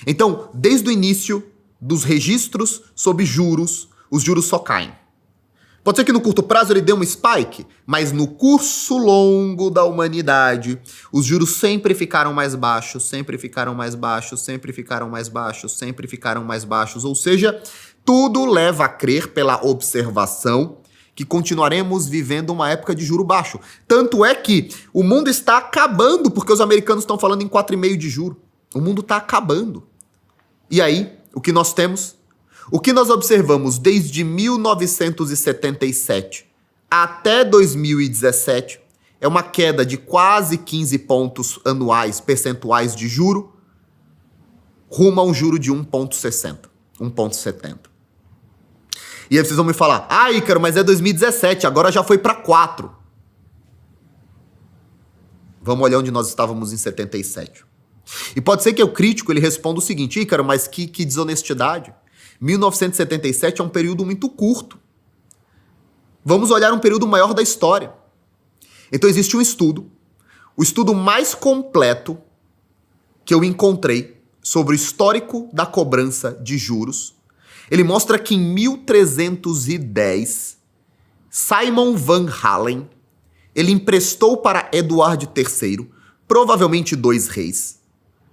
A: Então, desde o início dos registros sobre juros, os juros só caem. Pode ser que no curto prazo ele dê um spike, mas no curso longo da humanidade, os juros sempre ficaram mais baixos, sempre ficaram mais baixos, sempre ficaram mais baixos, sempre ficaram mais baixos. Ou seja, tudo leva a crer pela observação que continuaremos vivendo uma época de juro baixo. Tanto é que o mundo está acabando, porque os americanos estão falando em 4,5% de juro. O mundo está acabando. E aí, o que nós temos? O que nós observamos desde 1977 até 2017 é uma queda de quase 15 pontos anuais percentuais de juro, rumo a um juro de 1,60, 1,70. E aí vocês vão me falar, Ícaro, mas é 2017, agora já foi para 4. Vamos olhar onde nós estávamos em 77. E pode ser que o crítico ele responda o seguinte, Ícaro, mas que desonestidade. 1977 é um período muito curto. Vamos olhar um período maior da história. Então existe um estudo, o estudo mais completo que eu encontrei sobre o histórico da cobrança de juros. Ele mostra que em 1310, Simon Van Halen, ele emprestou para Eduardo III, provavelmente 2 reis.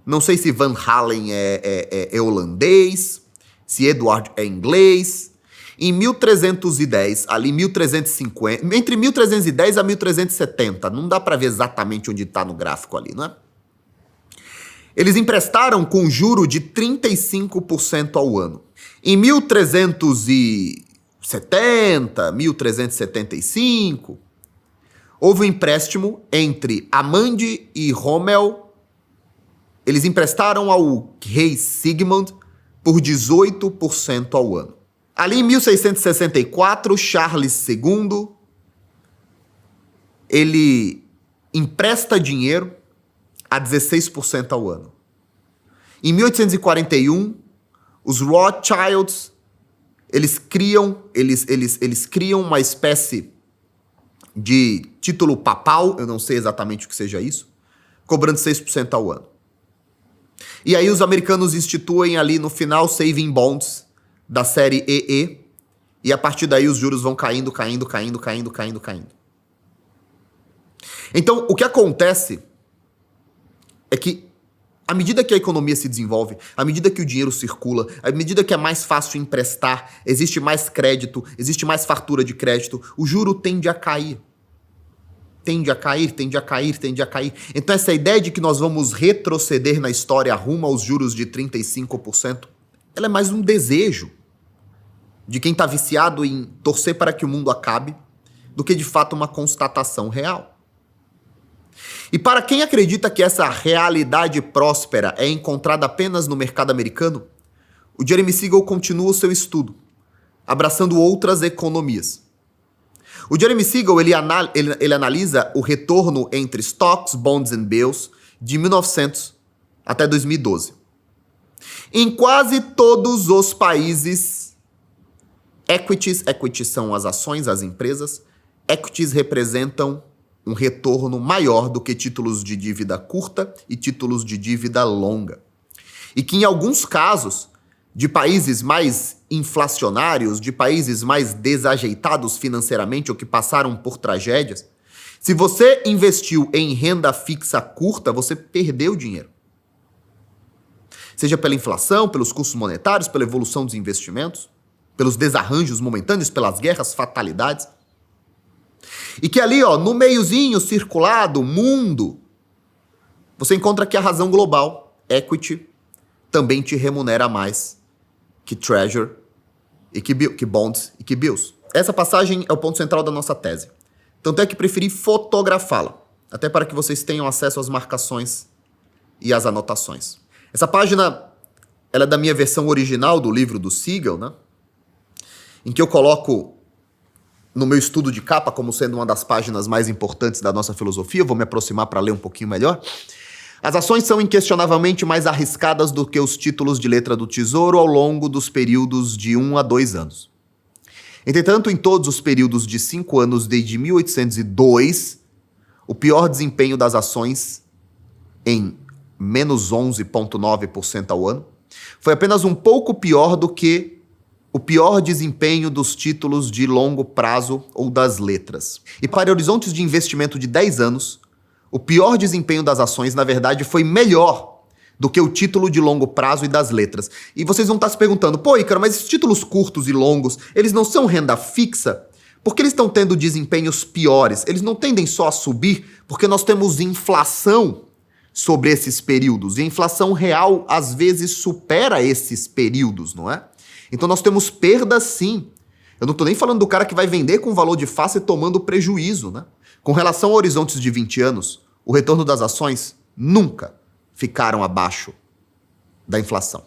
A: Não sei se Van Halen é holandês, se Edward é inglês. Em 1310, ali 1350, entre 1310 a 1370, não dá para ver exatamente onde está no gráfico ali, não é? Eles emprestaram com juro de 35% ao ano. Em 1370, 1375, houve um empréstimo entre Amande e Rommel. Eles emprestaram ao rei Sigmund por 18% ao ano. Ali em 1664, Charles II, ele empresta dinheiro a 16% ao ano. Em 1841, os Rothschilds, eles criam uma espécie de título papal, eu não sei exatamente o que seja isso, cobrando 6% ao ano. E aí os americanos instituem ali no final saving bonds da série EE, e a partir daí os juros vão caindo. Então, o que acontece é que à medida que a economia se desenvolve, à medida que o dinheiro circula, à medida que é mais fácil emprestar, existe mais crédito, existe mais fartura de crédito, o juro tende a cair. Tende a cair. Então essa ideia de que nós vamos retroceder na história rumo aos juros de 35%, ela é mais um desejo de quem está viciado em torcer para que o mundo acabe, do que de fato uma constatação real. E para quem acredita que essa realidade próspera é encontrada apenas no mercado americano, o Jeremy Siegel continua o seu estudo, abraçando outras economias. O Jeremy Siegel ele analisa o retorno entre stocks, bonds and bills de 1900 até 2012. Em quase todos os países, equities são as ações, as empresas, equities representam um retorno maior do que títulos de dívida curta e títulos de dívida longa. E que em alguns casos, de países mais inflacionários, de países mais desajeitados financeiramente ou que passaram por tragédias, se você investiu em renda fixa curta, você perdeu dinheiro. Seja pela inflação, pelos custos monetários, pela evolução dos investimentos, pelos desarranjos momentâneos, pelas guerras, fatalidades. E que ali, ó, no meiozinho circulado, mundo, você encontra que a razão global, equity, também te remunera mais que treasure, e que bonds e que bills. Essa passagem é o ponto central da nossa tese. Tanto é que preferi fotografá-la, até para que vocês tenham acesso às marcações e às anotações. Essa página, ela é da minha versão original do livro do Siegel, né? Em que eu coloco no meu estudo de capa como sendo uma das páginas mais importantes da nossa filosofia. Eu vou me aproximar para ler um pouquinho melhor. As ações são inquestionavelmente mais arriscadas do que os títulos de letra do Tesouro ao longo dos períodos de 1 a 2 anos. Entretanto, em todos os períodos de 5 anos desde 1802, o pior desempenho das ações, em menos 11,9% ao ano, foi apenas um pouco pior do que o pior desempenho dos títulos de longo prazo ou das letras. E para horizontes de investimento de 10 anos, o pior desempenho das ações, na verdade, foi melhor do que o título de longo prazo e das letras. E vocês vão estar se perguntando, pô, Ícaro, mas esses títulos curtos e longos, eles não são renda fixa? Por que eles estão tendo desempenhos piores? Eles não tendem só a subir porque nós temos inflação sobre esses períodos. E a inflação real, às vezes, supera esses períodos, não é? Então nós temos perdas, sim. Eu não estou nem falando do cara que vai vender com valor de face tomando prejuízo, né? Com relação a horizontes de 20 anos, o retorno das ações nunca ficaram abaixo da inflação.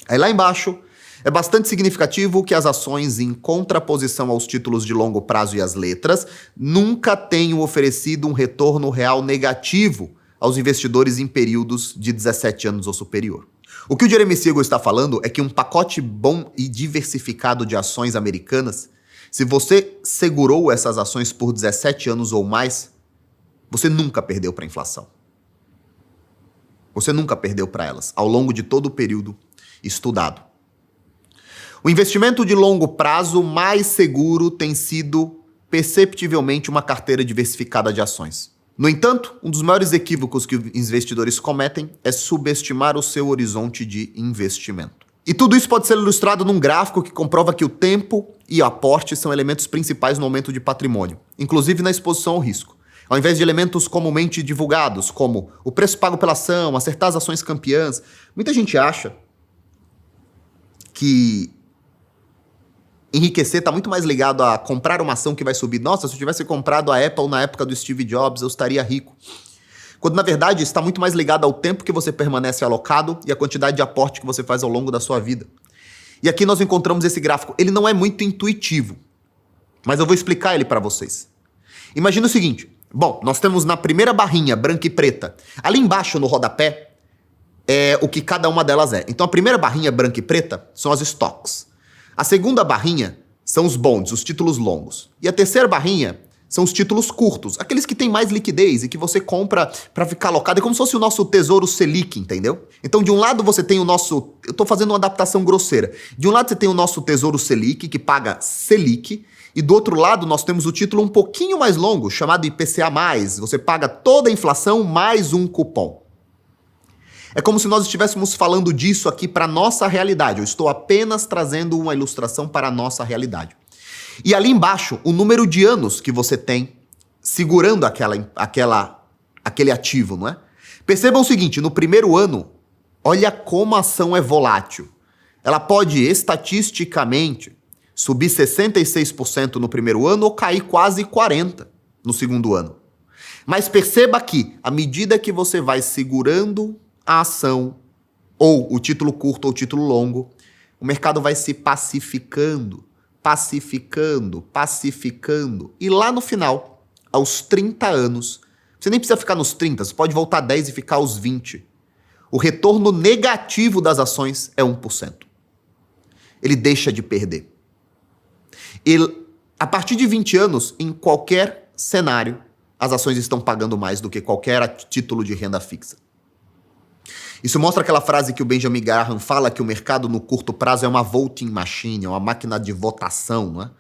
A: Aí lá embaixo, é bastante significativo que as ações, em contraposição aos títulos de longo prazo e às letras, nunca tenham oferecido um retorno real negativo aos investidores em períodos de 17 anos ou superior. O que o Jeremy Siegel está falando é que um pacote bom e diversificado de ações americanas, se você segurou essas ações por 17 anos ou mais, você nunca perdeu para a inflação. Você nunca perdeu para elas, ao longo de todo o período estudado. O investimento de longo prazo mais seguro tem sido perceptivelmente uma carteira diversificada de ações. No entanto, um dos maiores equívocos que os investidores cometem é subestimar o seu horizonte de investimento. E tudo isso pode ser ilustrado num gráfico que comprova que o tempo e o aporte são elementos principais no aumento de patrimônio, inclusive na exposição ao risco. Ao invés de elementos comumente divulgados, como o preço pago pela ação, acertar as ações campeãs, muita gente acha que enriquecer está muito mais ligado a comprar uma ação que vai subir. Nossa, se eu tivesse comprado a Apple na época do Steve Jobs, eu estaria rico. Quando, na verdade, está muito mais ligado ao tempo que você permanece alocado e a quantidade de aporte que você faz ao longo da sua vida. E aqui nós encontramos esse gráfico. Ele não é muito intuitivo, mas eu vou explicar ele para vocês. Imagina o seguinte. Bom, nós temos na primeira barrinha, branca e preta. Ali embaixo, no rodapé, é o que cada uma delas é. Então, a primeira barrinha, branca e preta, são as stocks. A segunda barrinha são os bonds, os títulos longos. E a terceira barrinha são os títulos curtos, aqueles que têm mais liquidez e que você compra para ficar alocado. É como se fosse o nosso Tesouro Selic, entendeu? Então, de um lado você tem o nosso... Eu estou fazendo uma adaptação grosseira. De um lado você tem o nosso Tesouro Selic, que paga Selic. E do outro lado nós temos o título um pouquinho mais longo, chamado IPCA+. Você paga toda a inflação mais um cupom. É como se nós estivéssemos falando disso aqui para a nossa realidade. Eu estou apenas trazendo uma ilustração para a nossa realidade. E ali embaixo, o número de anos que você tem segurando aquele ativo, não é? Percebam o seguinte, no primeiro ano, olha como a ação é volátil. Ela pode, estatisticamente, subir 66% no primeiro ano ou cair quase 40% no segundo ano. Mas perceba que, à medida que você vai segurando a ação, ou o título curto ou o título longo, o mercado vai se pacificando. E lá no final, aos 30 anos, você nem precisa ficar nos 30, você pode voltar 10 e ficar aos 20. O retorno negativo das ações é 1%. Ele deixa de perder. A partir de 20 anos, em qualquer cenário, as ações estão pagando mais do que qualquer título de renda fixa. Isso mostra aquela frase que o Benjamin Graham fala que o mercado no curto prazo é uma voting machine, é uma máquina de votação, não é?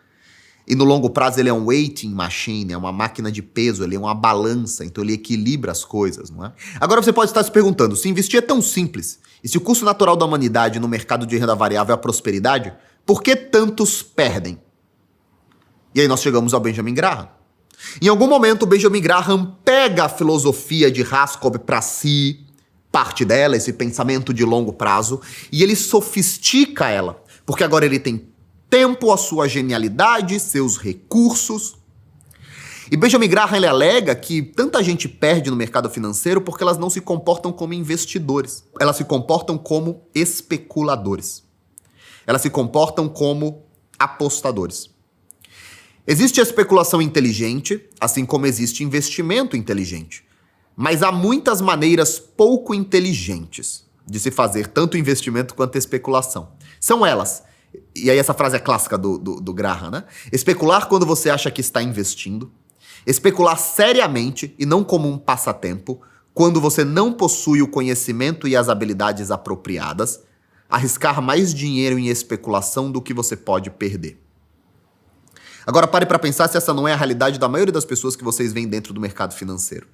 A: E no longo prazo ele é um weighting machine, é uma máquina de peso, ele é uma balança, então ele equilibra as coisas, não é? Agora você pode estar se perguntando, se investir é tão simples, e se o curso natural da humanidade no mercado de renda variável é a prosperidade, por que tantos perdem? E aí nós chegamos ao Benjamin Graham. Em algum momento, o Benjamin Graham pega a filosofia de Raskob para si, parte dela, esse pensamento de longo prazo, e ele sofistica ela, porque agora ele tem tempo, a sua genialidade, seus recursos. E Benjamin Graham ele alega que tanta gente perde no mercado financeiro porque elas não se comportam como investidores, elas se comportam como especuladores. Elas se comportam como apostadores. Existe a especulação inteligente, assim como existe investimento inteligente. Mas há muitas maneiras pouco inteligentes de se fazer tanto investimento quanto especulação. São elas, e aí essa frase é clássica do Graham, né? Especular quando você acha que está investindo. Especular seriamente e não como um passatempo, quando você não possui o conhecimento e as habilidades apropriadas. Arriscar mais dinheiro em especulação do que você pode perder. Agora pare para pensar se essa não é a realidade da maioria das pessoas que vocês veem dentro do mercado financeiro.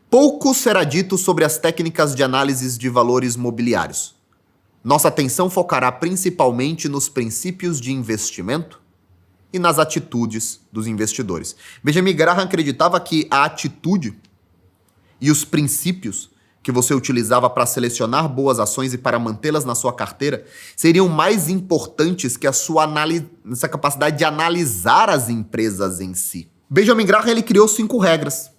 A: Pouco será dito sobre as técnicas de análise de valores mobiliários. Nossa atenção focará principalmente nos princípios de investimento e nas atitudes dos investidores. Benjamin Graham acreditava que a atitude e os princípios que você utilizava para selecionar boas ações e para mantê-las na sua carteira seriam mais importantes que a sua essa capacidade de analisar as empresas em si. Benjamin Graham ele criou 5 regras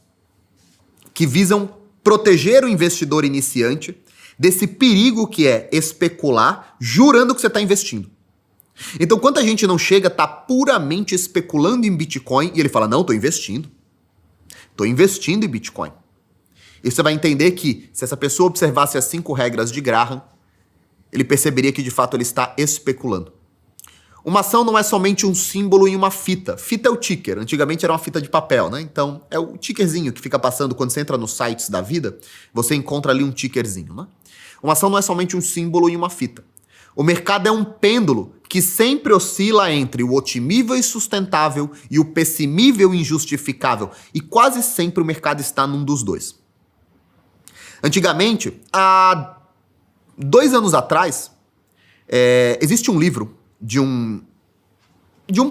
A: que visam proteger o investidor iniciante desse perigo que é especular jurando que você está investindo. Então, quanta gente não chega, está puramente especulando em Bitcoin e ele fala, não, estou investindo em Bitcoin. E você vai entender que, se essa pessoa observasse as 5 regras de Graham, ele perceberia que, de fato, ele está especulando. Uma ação não é somente um símbolo em uma fita. Fita é o ticker. Antigamente era uma fita de papel, né? Então, é o tickerzinho que fica passando quando você entra nos sites da vida, você encontra ali um tickerzinho, né? Uma ação não é somente um símbolo em uma fita. O mercado é um pêndulo que sempre oscila entre o otimível e sustentável e o pessimível e injustificável. E quase sempre o mercado está num dos dois. Antigamente, há 2 anos atrás, existe um livro de um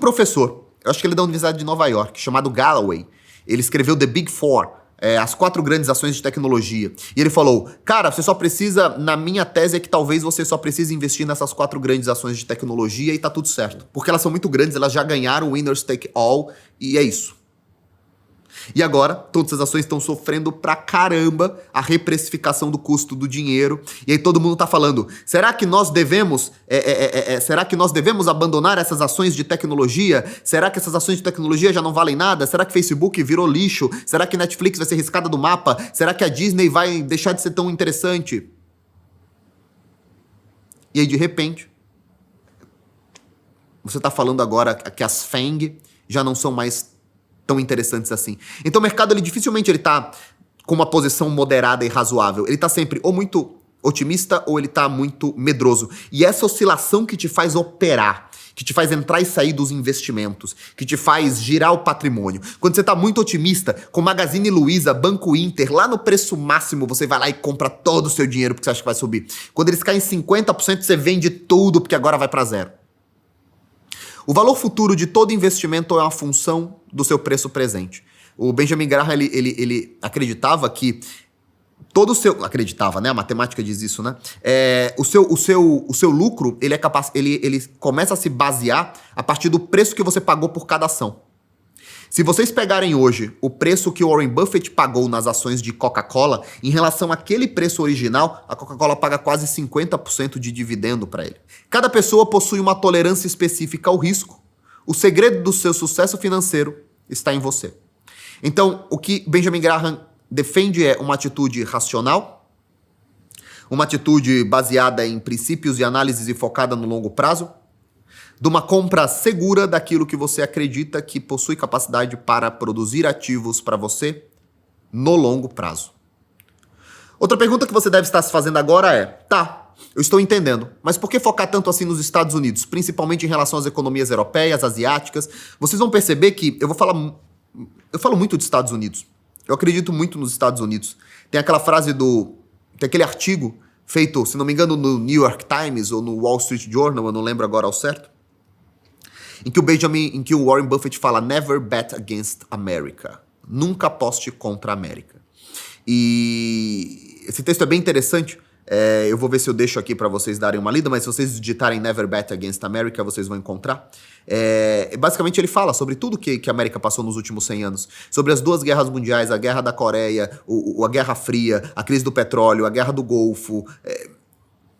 A: professor, eu acho que ele é da Universidade de Nova York, chamado Galloway. Ele escreveu The Big Four, as 4 grandes ações de tecnologia. E ele falou, cara, você só precisa, na minha tese é que talvez você só precise investir nessas 4 grandes ações de tecnologia e tá tudo certo. Porque elas são muito grandes, elas já ganharam o Winners Take All e é isso. E agora, todas as ações estão sofrendo pra caramba a reprecificação do custo do dinheiro. E aí todo mundo tá falando, será que nós devemos abandonar essas ações de tecnologia? Será que essas ações de tecnologia já não valem nada? Será que Facebook virou lixo? Será que Netflix vai ser riscada do mapa? Será que a Disney vai deixar de ser tão interessante? E aí, de repente, você tá falando agora que as FANG já não são mais tão interessantes assim. Então o mercado, ele dificilmente tá com uma posição moderada e razoável. Ele tá sempre ou muito otimista ou ele tá muito medroso. E essa oscilação que te faz operar, que te faz entrar e sair dos investimentos, que te faz girar o patrimônio. Quando você tá muito otimista, com Magazine Luiza, Banco Inter, lá no preço máximo, você vai lá e compra todo o seu dinheiro porque você acha que vai subir. Quando eles caem em 50%, você vende tudo porque agora vai para zero. O valor futuro de todo investimento é uma função do seu preço presente. O Benjamin Graham, ele acreditava que todo o seu... Acreditava, né? A matemática diz isso, né? O seu lucro, ele começa a se basear a partir do preço que você pagou por cada ação. Se vocês pegarem hoje o preço que o Warren Buffett pagou nas ações de Coca-Cola, em relação àquele preço original, a Coca-Cola paga quase 50% de dividendo para ele. Cada pessoa possui uma tolerância específica ao risco. O segredo do seu sucesso financeiro está em você. Então, o que Benjamin Graham defende é uma atitude racional, uma atitude baseada em princípios e análises e focada no longo prazo, de uma compra segura daquilo que você acredita que possui capacidade para produzir ativos para você no longo prazo. Outra pergunta que você deve estar se fazendo agora é, tá, eu estou entendendo, mas por que focar tanto assim nos Estados Unidos, principalmente em relação às economias europeias, asiáticas? Vocês vão perceber que eu falo muito dos Estados Unidos. Eu acredito muito nos Estados Unidos. Tem aquela frase tem aquele artigo feito, se não me engano, no New York Times ou no Wall Street Journal, eu não lembro agora ao certo, em que o Warren Buffett fala never bet against America. Nunca aposte contra a América. E esse texto é bem interessante. Eu vou ver se eu deixo aqui para vocês darem uma lida, mas se vocês digitarem never bet against America, vocês vão encontrar. Basicamente ele fala sobre tudo que a América passou nos últimos 100 anos. Sobre as 2 guerras mundiais, a Guerra da Coreia, a Guerra Fria, a crise do petróleo, a Guerra do Golfo.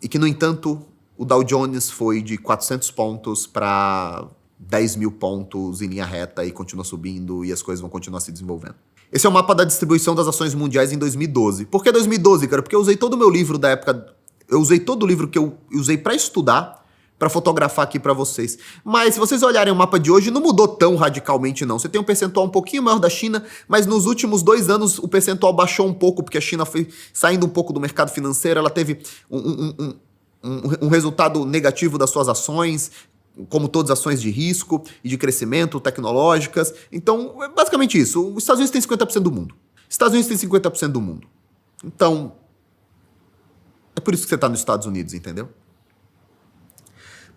A: E que, no entanto, o Dow Jones foi de 400 pontos para 10 mil pontos em linha reta e continua subindo e as coisas vão continuar se desenvolvendo. Esse é o mapa da distribuição das ações mundiais em 2012. Por que 2012, cara? Porque eu usei todo o meu livro da época... Eu usei todo o livro que eu usei para estudar, para fotografar aqui para vocês. Mas se vocês olharem o mapa de hoje, não mudou tão radicalmente, não. Você tem um percentual um pouquinho maior da China, mas nos últimos 2 anos o percentual baixou um pouco, porque a China foi saindo um pouco do mercado financeiro, ela teve um resultado negativo das suas ações, como todas as ações de risco e de crescimento, tecnológicas. Então, é basicamente isso. Os Estados Unidos tem 50% do mundo. Os Estados Unidos tem 50% do mundo. Então, é por isso que você está nos Estados Unidos, entendeu?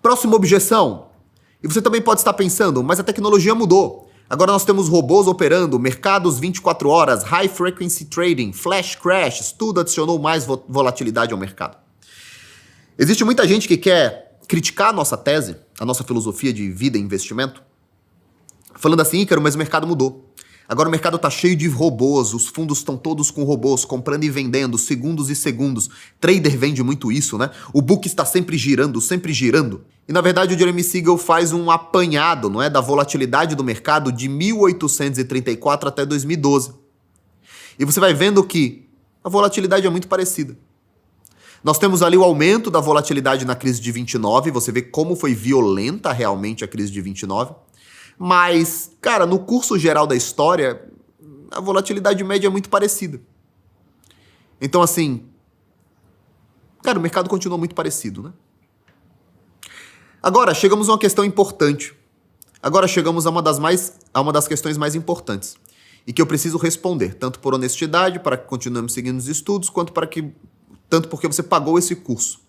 A: Próxima objeção. E você também pode estar pensando, mas a tecnologia mudou. Agora nós temos robôs operando, mercados 24 horas, high frequency trading, flash crashes, tudo adicionou mais volatilidade ao mercado. Existe muita gente que quer criticar a nossa tese, a nossa filosofia de vida e investimento, falando assim, Ícaro, mas o mercado mudou. Agora o mercado está cheio de robôs, os fundos estão todos com robôs, comprando e vendendo, segundos e segundos. Trader vende muito isso, né? O book está sempre girando, sempre girando. E na verdade o Jeremy Siegel faz um apanhado, não é, da volatilidade do mercado de 1834 até 2012. E você vai vendo que a volatilidade é muito parecida. Nós temos ali o aumento da volatilidade na crise de 29, você vê como foi violenta realmente a crise de 29. Mas, cara, no curso geral da história, a volatilidade média é muito parecida. Então, assim, cara, o mercado continua muito parecido, né? Agora, chegamos a uma questão importante. Agora chegamos a uma das questões mais importantes. E que eu preciso responder, tanto por honestidade, para que continuemos seguindo os estudos, tanto porque você pagou esse curso.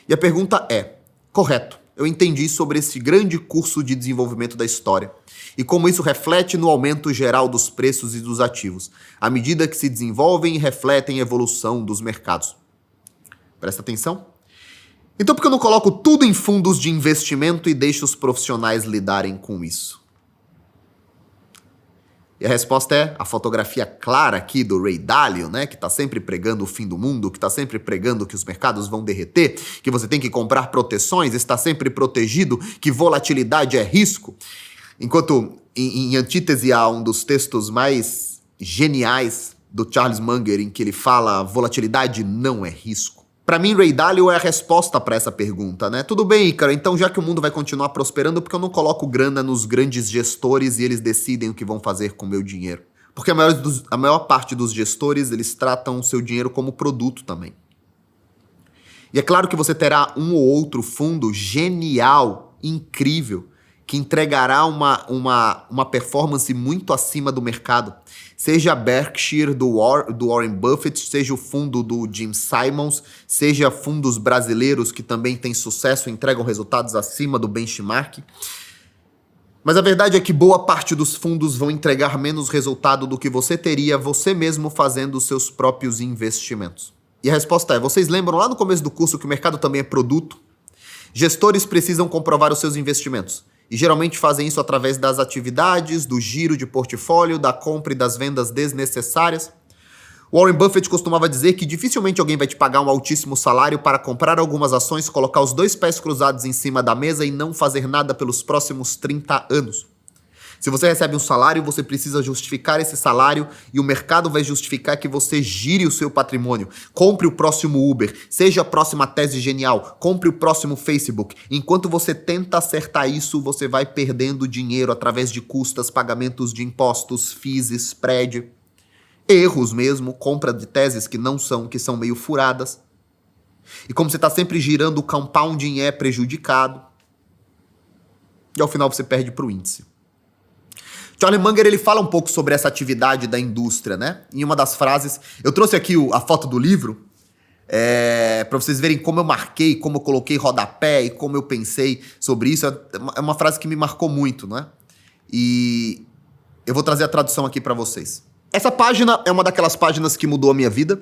A: E a pergunta é, correto, eu entendi sobre esse grande curso de desenvolvimento da história e como isso reflete no aumento geral dos preços e dos ativos, à medida que se desenvolvem e refletem a evolução dos mercados. Presta atenção? Então por que eu não coloco tudo em fundos de investimento e deixo os profissionais lidarem com isso? E a resposta é a fotografia clara aqui do Ray Dalio, né, que está sempre pregando o fim do mundo, que está sempre pregando que os mercados vão derreter, que você tem que comprar proteções, está sempre protegido, que volatilidade é risco. Enquanto, em antítese a um dos textos mais geniais do Charles Munger, em que ele fala volatilidade não é risco. Para mim, Ray Dalio é a resposta para essa pergunta, né? Tudo bem, Ícaro, então já que o mundo vai continuar prosperando, por que eu não coloco grana nos grandes gestores e eles decidem o que vão fazer com o meu dinheiro? Porque a maior parte dos gestores, eles tratam o seu dinheiro como produto também. E é claro que você terá um ou outro fundo genial, incrível, que entregará uma performance muito acima do mercado. Seja a Berkshire do Warren Buffett, seja o fundo do Jim Simons, seja fundos brasileiros que também têm sucesso e entregam resultados acima do benchmark. Mas a verdade é que boa parte dos fundos vão entregar menos resultado do que você teria você mesmo fazendo os seus próprios investimentos. E a resposta é, vocês lembram lá no começo do curso que o mercado também é produto? Gestores precisam comprovar os seus investimentos. E geralmente fazem isso através das atividades, do giro de portfólio, da compra e das vendas desnecessárias. Warren Buffett costumava dizer que dificilmente alguém vai te pagar um altíssimo salário para comprar algumas ações, colocar os 2 pés cruzados em cima da mesa e não fazer nada pelos próximos 30 anos. Se você recebe um salário, você precisa justificar esse salário e o mercado vai justificar que você gire o seu patrimônio. Compre o próximo Uber, seja a próxima tese genial, compre o próximo Facebook. Enquanto você tenta acertar isso, você vai perdendo dinheiro através de custas, pagamentos de impostos, FIIs, spread, erros mesmo, compra de teses que são meio furadas. E como você está sempre girando, o compounding é prejudicado. E ao final você perde para o índice. Charlie Munger, ele fala um pouco sobre essa atividade da indústria, né? Em uma das frases, eu trouxe aqui a foto do livro, Para vocês verem como eu marquei, como eu coloquei rodapé e como eu pensei sobre isso. É uma frase que me marcou muito, né? E eu vou trazer a tradução aqui para vocês. Essa página é uma daquelas páginas que mudou a minha vida.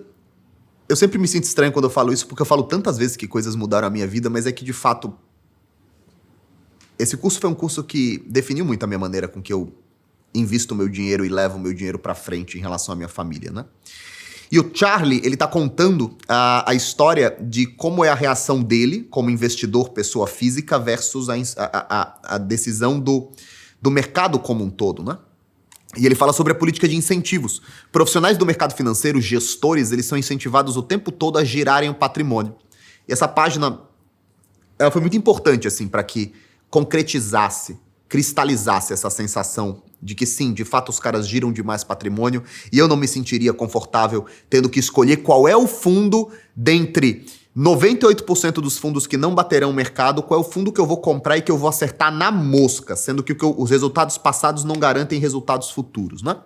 A: Eu sempre me sinto estranho quando eu falo isso, porque eu falo tantas vezes que coisas mudaram a minha vida, mas é que, de fato, esse curso foi um curso que definiu muito a minha maneira com que eu invisto o meu dinheiro e levo o meu dinheiro para frente em relação à minha família, né? E o Charlie, ele tá contando a história de como é a reação dele como investidor, pessoa física, versus a decisão do mercado como um todo, né? E ele fala sobre a política de incentivos. Profissionais do mercado financeiro, gestores, eles são incentivados o tempo todo a girarem o patrimônio. E essa página, ela foi muito importante, assim, para que concretizasse, cristalizasse essa sensação de que sim, de fato os caras giram demais patrimônio e eu não me sentiria confortável tendo que escolher qual é o fundo dentre 98% dos fundos que não baterão o mercado, qual é o fundo que eu vou comprar e que eu vou acertar na mosca, sendo que os resultados passados não garantem resultados futuros, né?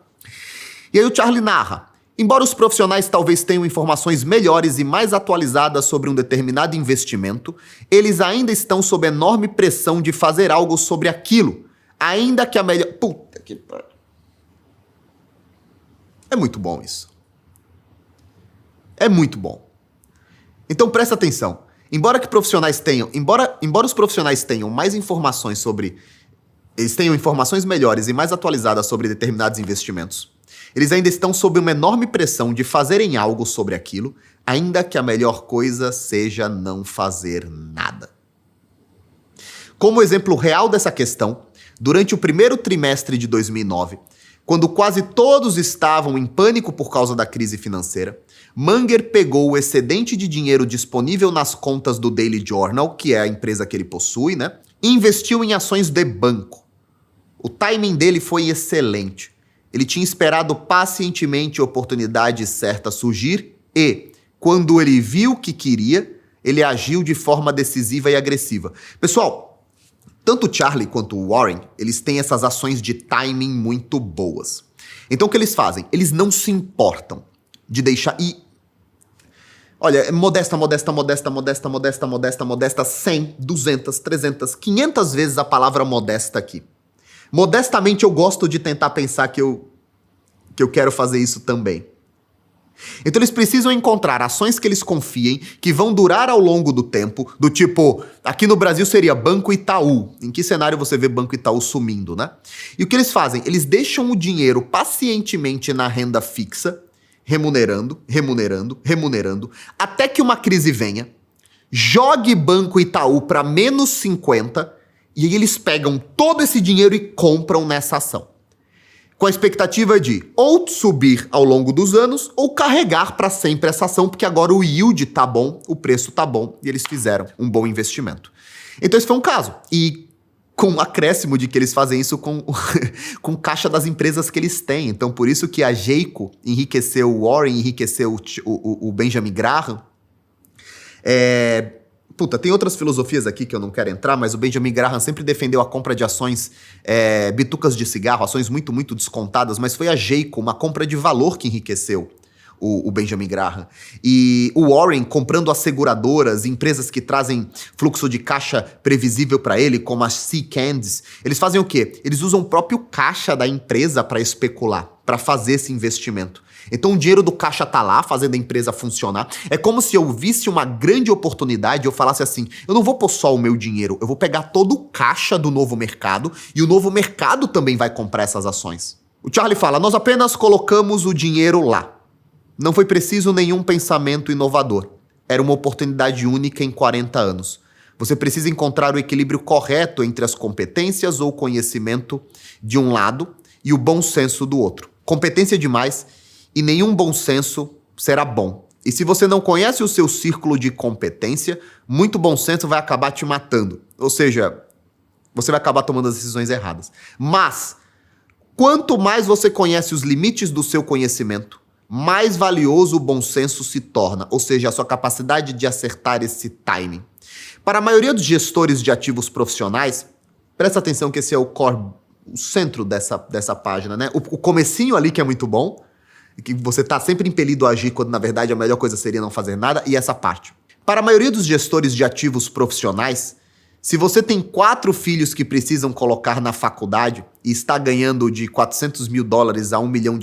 A: E aí o Charlie narra: embora os profissionais talvez tenham informações melhores e mais atualizadas sobre um determinado investimento, eles ainda estão sob enorme pressão de fazer algo sobre aquilo, ainda que a melhor... Puta que pariu. É muito bom isso. É muito bom. Então presta atenção. Embora os profissionais tenham mais informações sobre... Eles tenham informações melhores e mais atualizadas sobre determinados investimentos, eles ainda estão sob uma enorme pressão de fazerem algo sobre aquilo, ainda que a melhor coisa seja não fazer nada. Como exemplo real dessa questão, durante o primeiro trimestre de 2009, quando quase todos estavam em pânico por causa da crise financeira, Munger pegou o excedente de dinheiro disponível nas contas do Daily Journal, que é a empresa que ele possui, né, e investiu em ações de banco. O timing dele foi excelente. Ele tinha esperado pacientemente a oportunidade certa surgir e, quando ele viu o que queria, ele agiu de forma decisiva e agressiva. Pessoal, tanto o Charlie quanto o Warren, eles têm essas ações de timing muito boas. Então o que eles fazem? Eles não se importam de deixar... Olha, modesta, 100, 200, 300, 500 vezes a palavra modesta aqui. Modestamente eu gosto de tentar pensar que eu quero fazer isso também. Então eles precisam encontrar ações que eles confiem, que vão durar ao longo do tempo, do tipo, aqui no Brasil seria Banco Itaú. Em que cenário você vê Banco Itaú sumindo, né? E o que eles fazem? Eles deixam o dinheiro pacientemente na renda fixa, remunerando, até que uma crise venha, jogue Banco Itaú para menos 50, e aí eles pegam todo esse dinheiro e compram nessa ação. Com a expectativa de ou subir ao longo dos anos ou carregar para sempre essa ação, porque agora o yield tá bom, o preço tá bom, e eles fizeram um bom investimento. Então esse foi um caso. E com um acréscimo de que eles fazem isso com caixa das empresas que eles têm. Então por isso que a Geico enriqueceu o Warren, enriqueceu o Benjamin Graham. Tem outras filosofias aqui que eu não quero entrar, mas o Benjamin Graham sempre defendeu a compra de ações bitucas de cigarro, ações muito, muito descontadas, mas foi a Geico, uma compra de valor que enriqueceu o Benjamin Graham. E o Warren comprando asseguradoras, empresas que trazem fluxo de caixa previsível para ele, como as Sea Candies. Eles fazem o quê? Eles usam o próprio caixa da empresa para especular, para fazer esse investimento. Então o dinheiro do caixa tá lá, fazendo a empresa funcionar. É como se eu visse uma grande oportunidade e eu falasse assim, eu não vou pôr só o meu dinheiro, eu vou pegar todo o caixa do novo mercado e o novo mercado também vai comprar essas ações. O Charlie fala, nós apenas colocamos o dinheiro lá. Não foi preciso nenhum pensamento inovador. Era uma oportunidade única em 40 anos. Você precisa encontrar o equilíbrio correto entre as competências ou conhecimento de um lado e o bom senso do outro. Competência demais e nenhum bom senso será bom. E se você não conhece o seu círculo de competência, muito bom senso vai acabar te matando. Ou seja, você vai acabar tomando as decisões erradas. Mas, quanto mais você conhece os limites do seu conhecimento, mais valioso o bom senso se torna, ou seja, a sua capacidade de acertar esse timing. Para a maioria dos gestores de ativos profissionais, presta atenção que esse é o core, o centro dessa página, né? O comecinho ali que é muito bom, que você está sempre impelido a agir quando na verdade a melhor coisa seria não fazer nada, e essa parte. Para a maioria dos gestores de ativos profissionais, se você tem 4 filhos que precisam colocar na faculdade e está ganhando de $400 mil a $1 milhão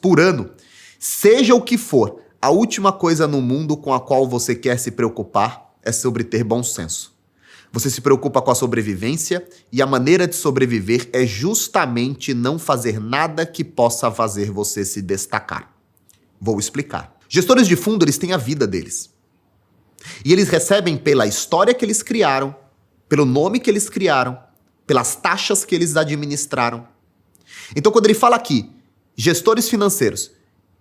A: por ano, seja o que for, a última coisa no mundo com a qual você quer se preocupar é sobre ter bom senso. Você se preocupa com a sobrevivência e a maneira de sobreviver é justamente não fazer nada que possa fazer você se destacar. Vou explicar. Gestores de fundo, eles têm a vida deles. E eles recebem pela história que eles criaram, pelo nome que eles criaram, pelas taxas que eles administraram. Então, quando ele fala aqui, gestores financeiros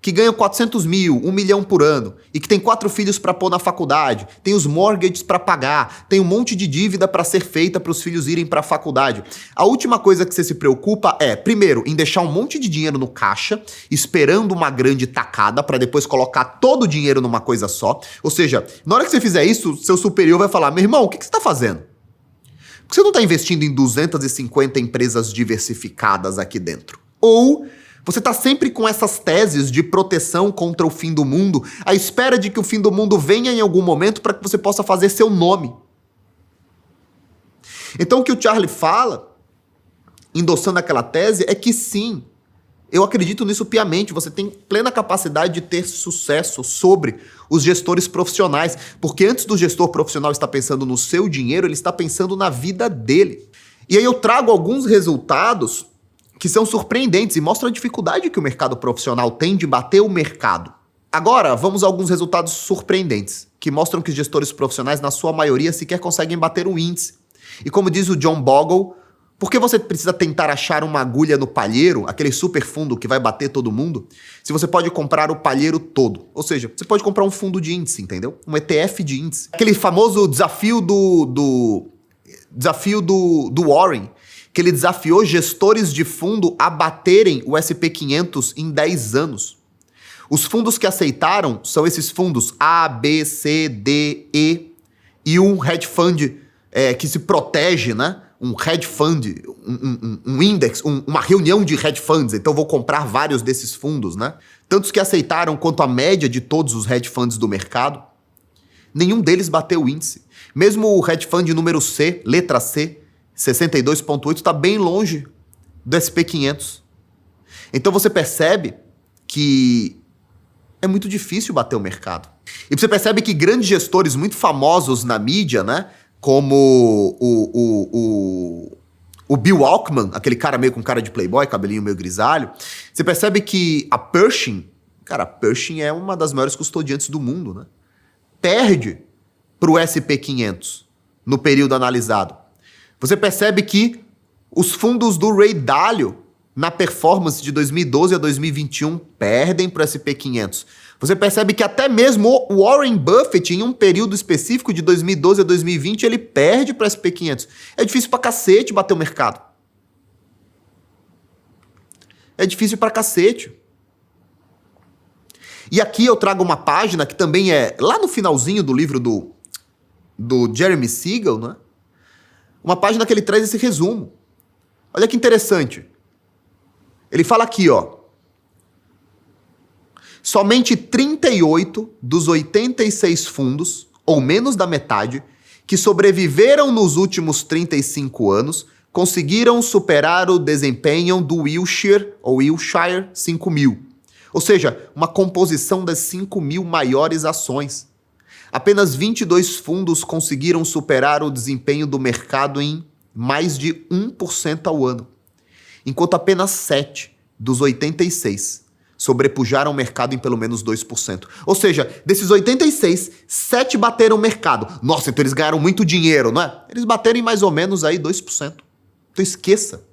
A: que ganham 400 mil, 1 milhão por ano, e que tem 4 filhos para pôr na faculdade, tem os mortgages para pagar, tem um monte de dívida para ser feita para os filhos irem para a faculdade. A última coisa que você se preocupa é, primeiro, em deixar um monte de dinheiro no caixa, esperando uma grande tacada para depois colocar todo o dinheiro numa coisa só. Ou seja, na hora que você fizer isso, seu superior vai falar, meu irmão, o que você está fazendo? Por que você não está investindo em 250 empresas diversificadas aqui dentro? Ou você está sempre com essas teses de proteção contra o fim do mundo, à espera de que o fim do mundo venha em algum momento para que você possa fazer seu nome. Então o que o Charlie fala, endossando aquela tese, é que sim, eu acredito nisso piamente, você tem plena capacidade de ter sucesso sobre os gestores profissionais, porque antes do gestor profissional estar pensando no seu dinheiro, ele está pensando na vida dele. E aí eu trago alguns resultados que são surpreendentes e mostram a dificuldade que o mercado profissional tem de bater o mercado. Agora, vamos a alguns resultados surpreendentes, que mostram que os gestores profissionais, na sua maioria, sequer conseguem bater o índice. E como diz o John Bogle, por que você precisa tentar achar uma agulha no palheiro, aquele super fundo que vai bater todo mundo, se você pode comprar o palheiro todo? Ou seja, você pode comprar um fundo de índice, entendeu? Um ETF de índice. Aquele famoso desafio do Warren, que ele desafiou gestores de fundo a baterem o S&P 500 em 10 anos. Os fundos que aceitaram são esses fundos A, B, C, D, E e um hedge fund que se protege, né? Um hedge fund, um index, uma reunião de hedge funds. Então vou comprar vários desses fundos, né? Tantos que aceitaram quanto a média de todos os hedge funds do mercado. Nenhum deles bateu o índice. Mesmo o hedge fund número C, letra C, 62,8, está bem longe do S&P 500. Então você percebe que é muito difícil bater o mercado. E você percebe que grandes gestores muito famosos na mídia, né, como o Bill Ackman, aquele cara meio com cara de playboy, cabelinho meio grisalho, você percebe que a Pershing, cara, a Pershing é uma das maiores custodiantes do mundo, né? Perde para o S&P 500 no período analisado. Você percebe que os fundos do Ray Dalio, na performance de 2012 a 2021, perdem para o S&P 500. Você percebe que até mesmo o Warren Buffett, em um período específico de 2012 a 2020, ele perde para o S&P 500. É difícil pra cacete bater o mercado. É difícil pra cacete. E aqui eu trago uma página que também é lá no finalzinho do livro do Jeremy Siegel, né? Uma página que ele traz esse resumo. Olha que interessante. Ele fala aqui, ó. Somente 38 dos 86 fundos, ou menos da metade, que sobreviveram nos últimos 35 anos, conseguiram superar o desempenho do Wilshire 5000. Ou seja, uma composição das 5.000 maiores ações. Apenas 22 fundos conseguiram superar o desempenho do mercado em mais de 1% ao ano, enquanto apenas 7 dos 86 sobrepujaram o mercado em pelo menos 2%. Ou seja, desses 86, 7 bateram o mercado. Nossa, então eles ganharam muito dinheiro, não é? Eles bateram em mais ou menos aí 2%. Então esqueça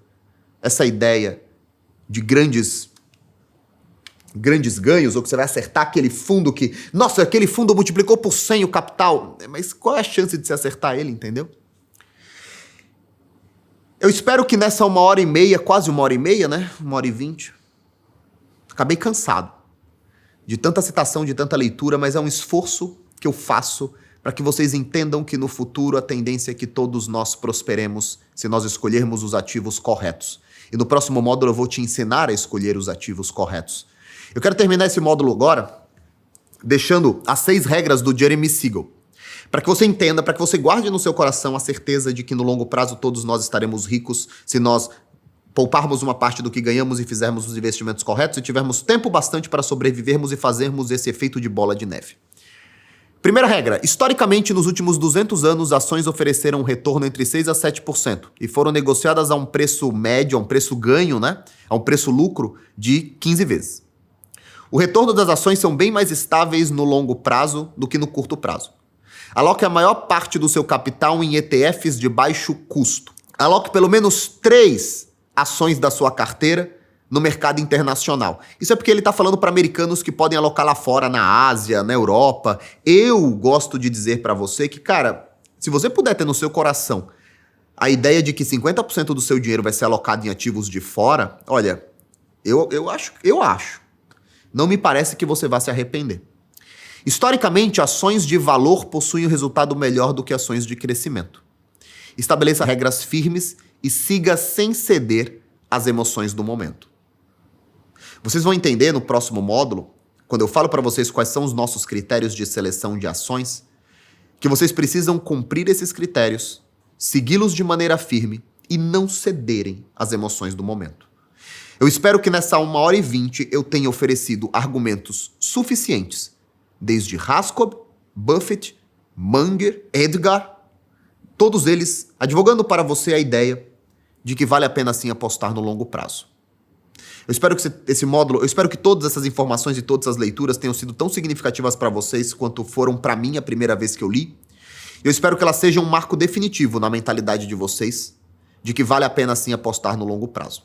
A: essa ideia de grandes ganhos, ou que você vai acertar aquele fundo que... Nossa, aquele fundo multiplicou por 100 o capital. Mas qual é a chance de você acertar ele, entendeu? Eu espero que nessa 1h30, quase 1h30, né? 1h20. Acabei cansado de tanta citação, de tanta leitura, mas é um esforço que eu faço para que vocês entendam que no futuro a tendência é que todos nós prosperemos se nós escolhermos os ativos corretos. E no próximo módulo eu vou te ensinar a escolher os ativos corretos. Eu quero terminar esse módulo agora deixando as 6 regras do Jeremy Siegel. Para que você entenda, para que você guarde no seu coração a certeza de que no longo prazo todos nós estaremos ricos se nós pouparmos uma parte do que ganhamos e fizermos os investimentos corretos e tivermos tempo bastante para sobrevivermos e fazermos esse efeito de bola de neve. Primeira regra, historicamente nos últimos 200 anos ações ofereceram um retorno entre 6% a 7% e foram negociadas a um preço médio, a um preço ganho, né? A um preço lucro de 15 vezes. O retorno das ações são bem mais estáveis no longo prazo do que no curto prazo. Aloque a maior parte do seu capital em ETFs de baixo custo. Aloque pelo menos 3 ações da sua carteira no mercado internacional. Isso é porque ele está falando para americanos que podem alocar lá fora, na Ásia, na Europa. Eu gosto de dizer para você que, cara, se você puder ter no seu coração a ideia de que 50% do seu dinheiro vai ser alocado em ativos de fora, olha, eu acho. Não me parece que você vai se arrepender. Historicamente, ações de valor possuem um resultado melhor do que ações de crescimento. Estabeleça regras firmes e siga sem ceder às emoções do momento. Vocês vão entender no próximo módulo, quando eu falo para vocês quais são os nossos critérios de seleção de ações, que vocês precisam cumprir esses critérios, segui-los de maneira firme e não cederem às emoções do momento. Eu espero que nessa 1h20 eu tenha oferecido argumentos suficientes, desde Raskob, Buffett, Munger, Edgar, todos eles advogando para você a ideia de que vale a pena sim apostar no longo prazo. Eu espero que todas essas informações e todas as leituras tenham sido tão significativas para vocês quanto foram para mim a primeira vez que eu li. Eu espero que elas sejam um marco definitivo na mentalidade de vocês de que vale a pena sim apostar no longo prazo.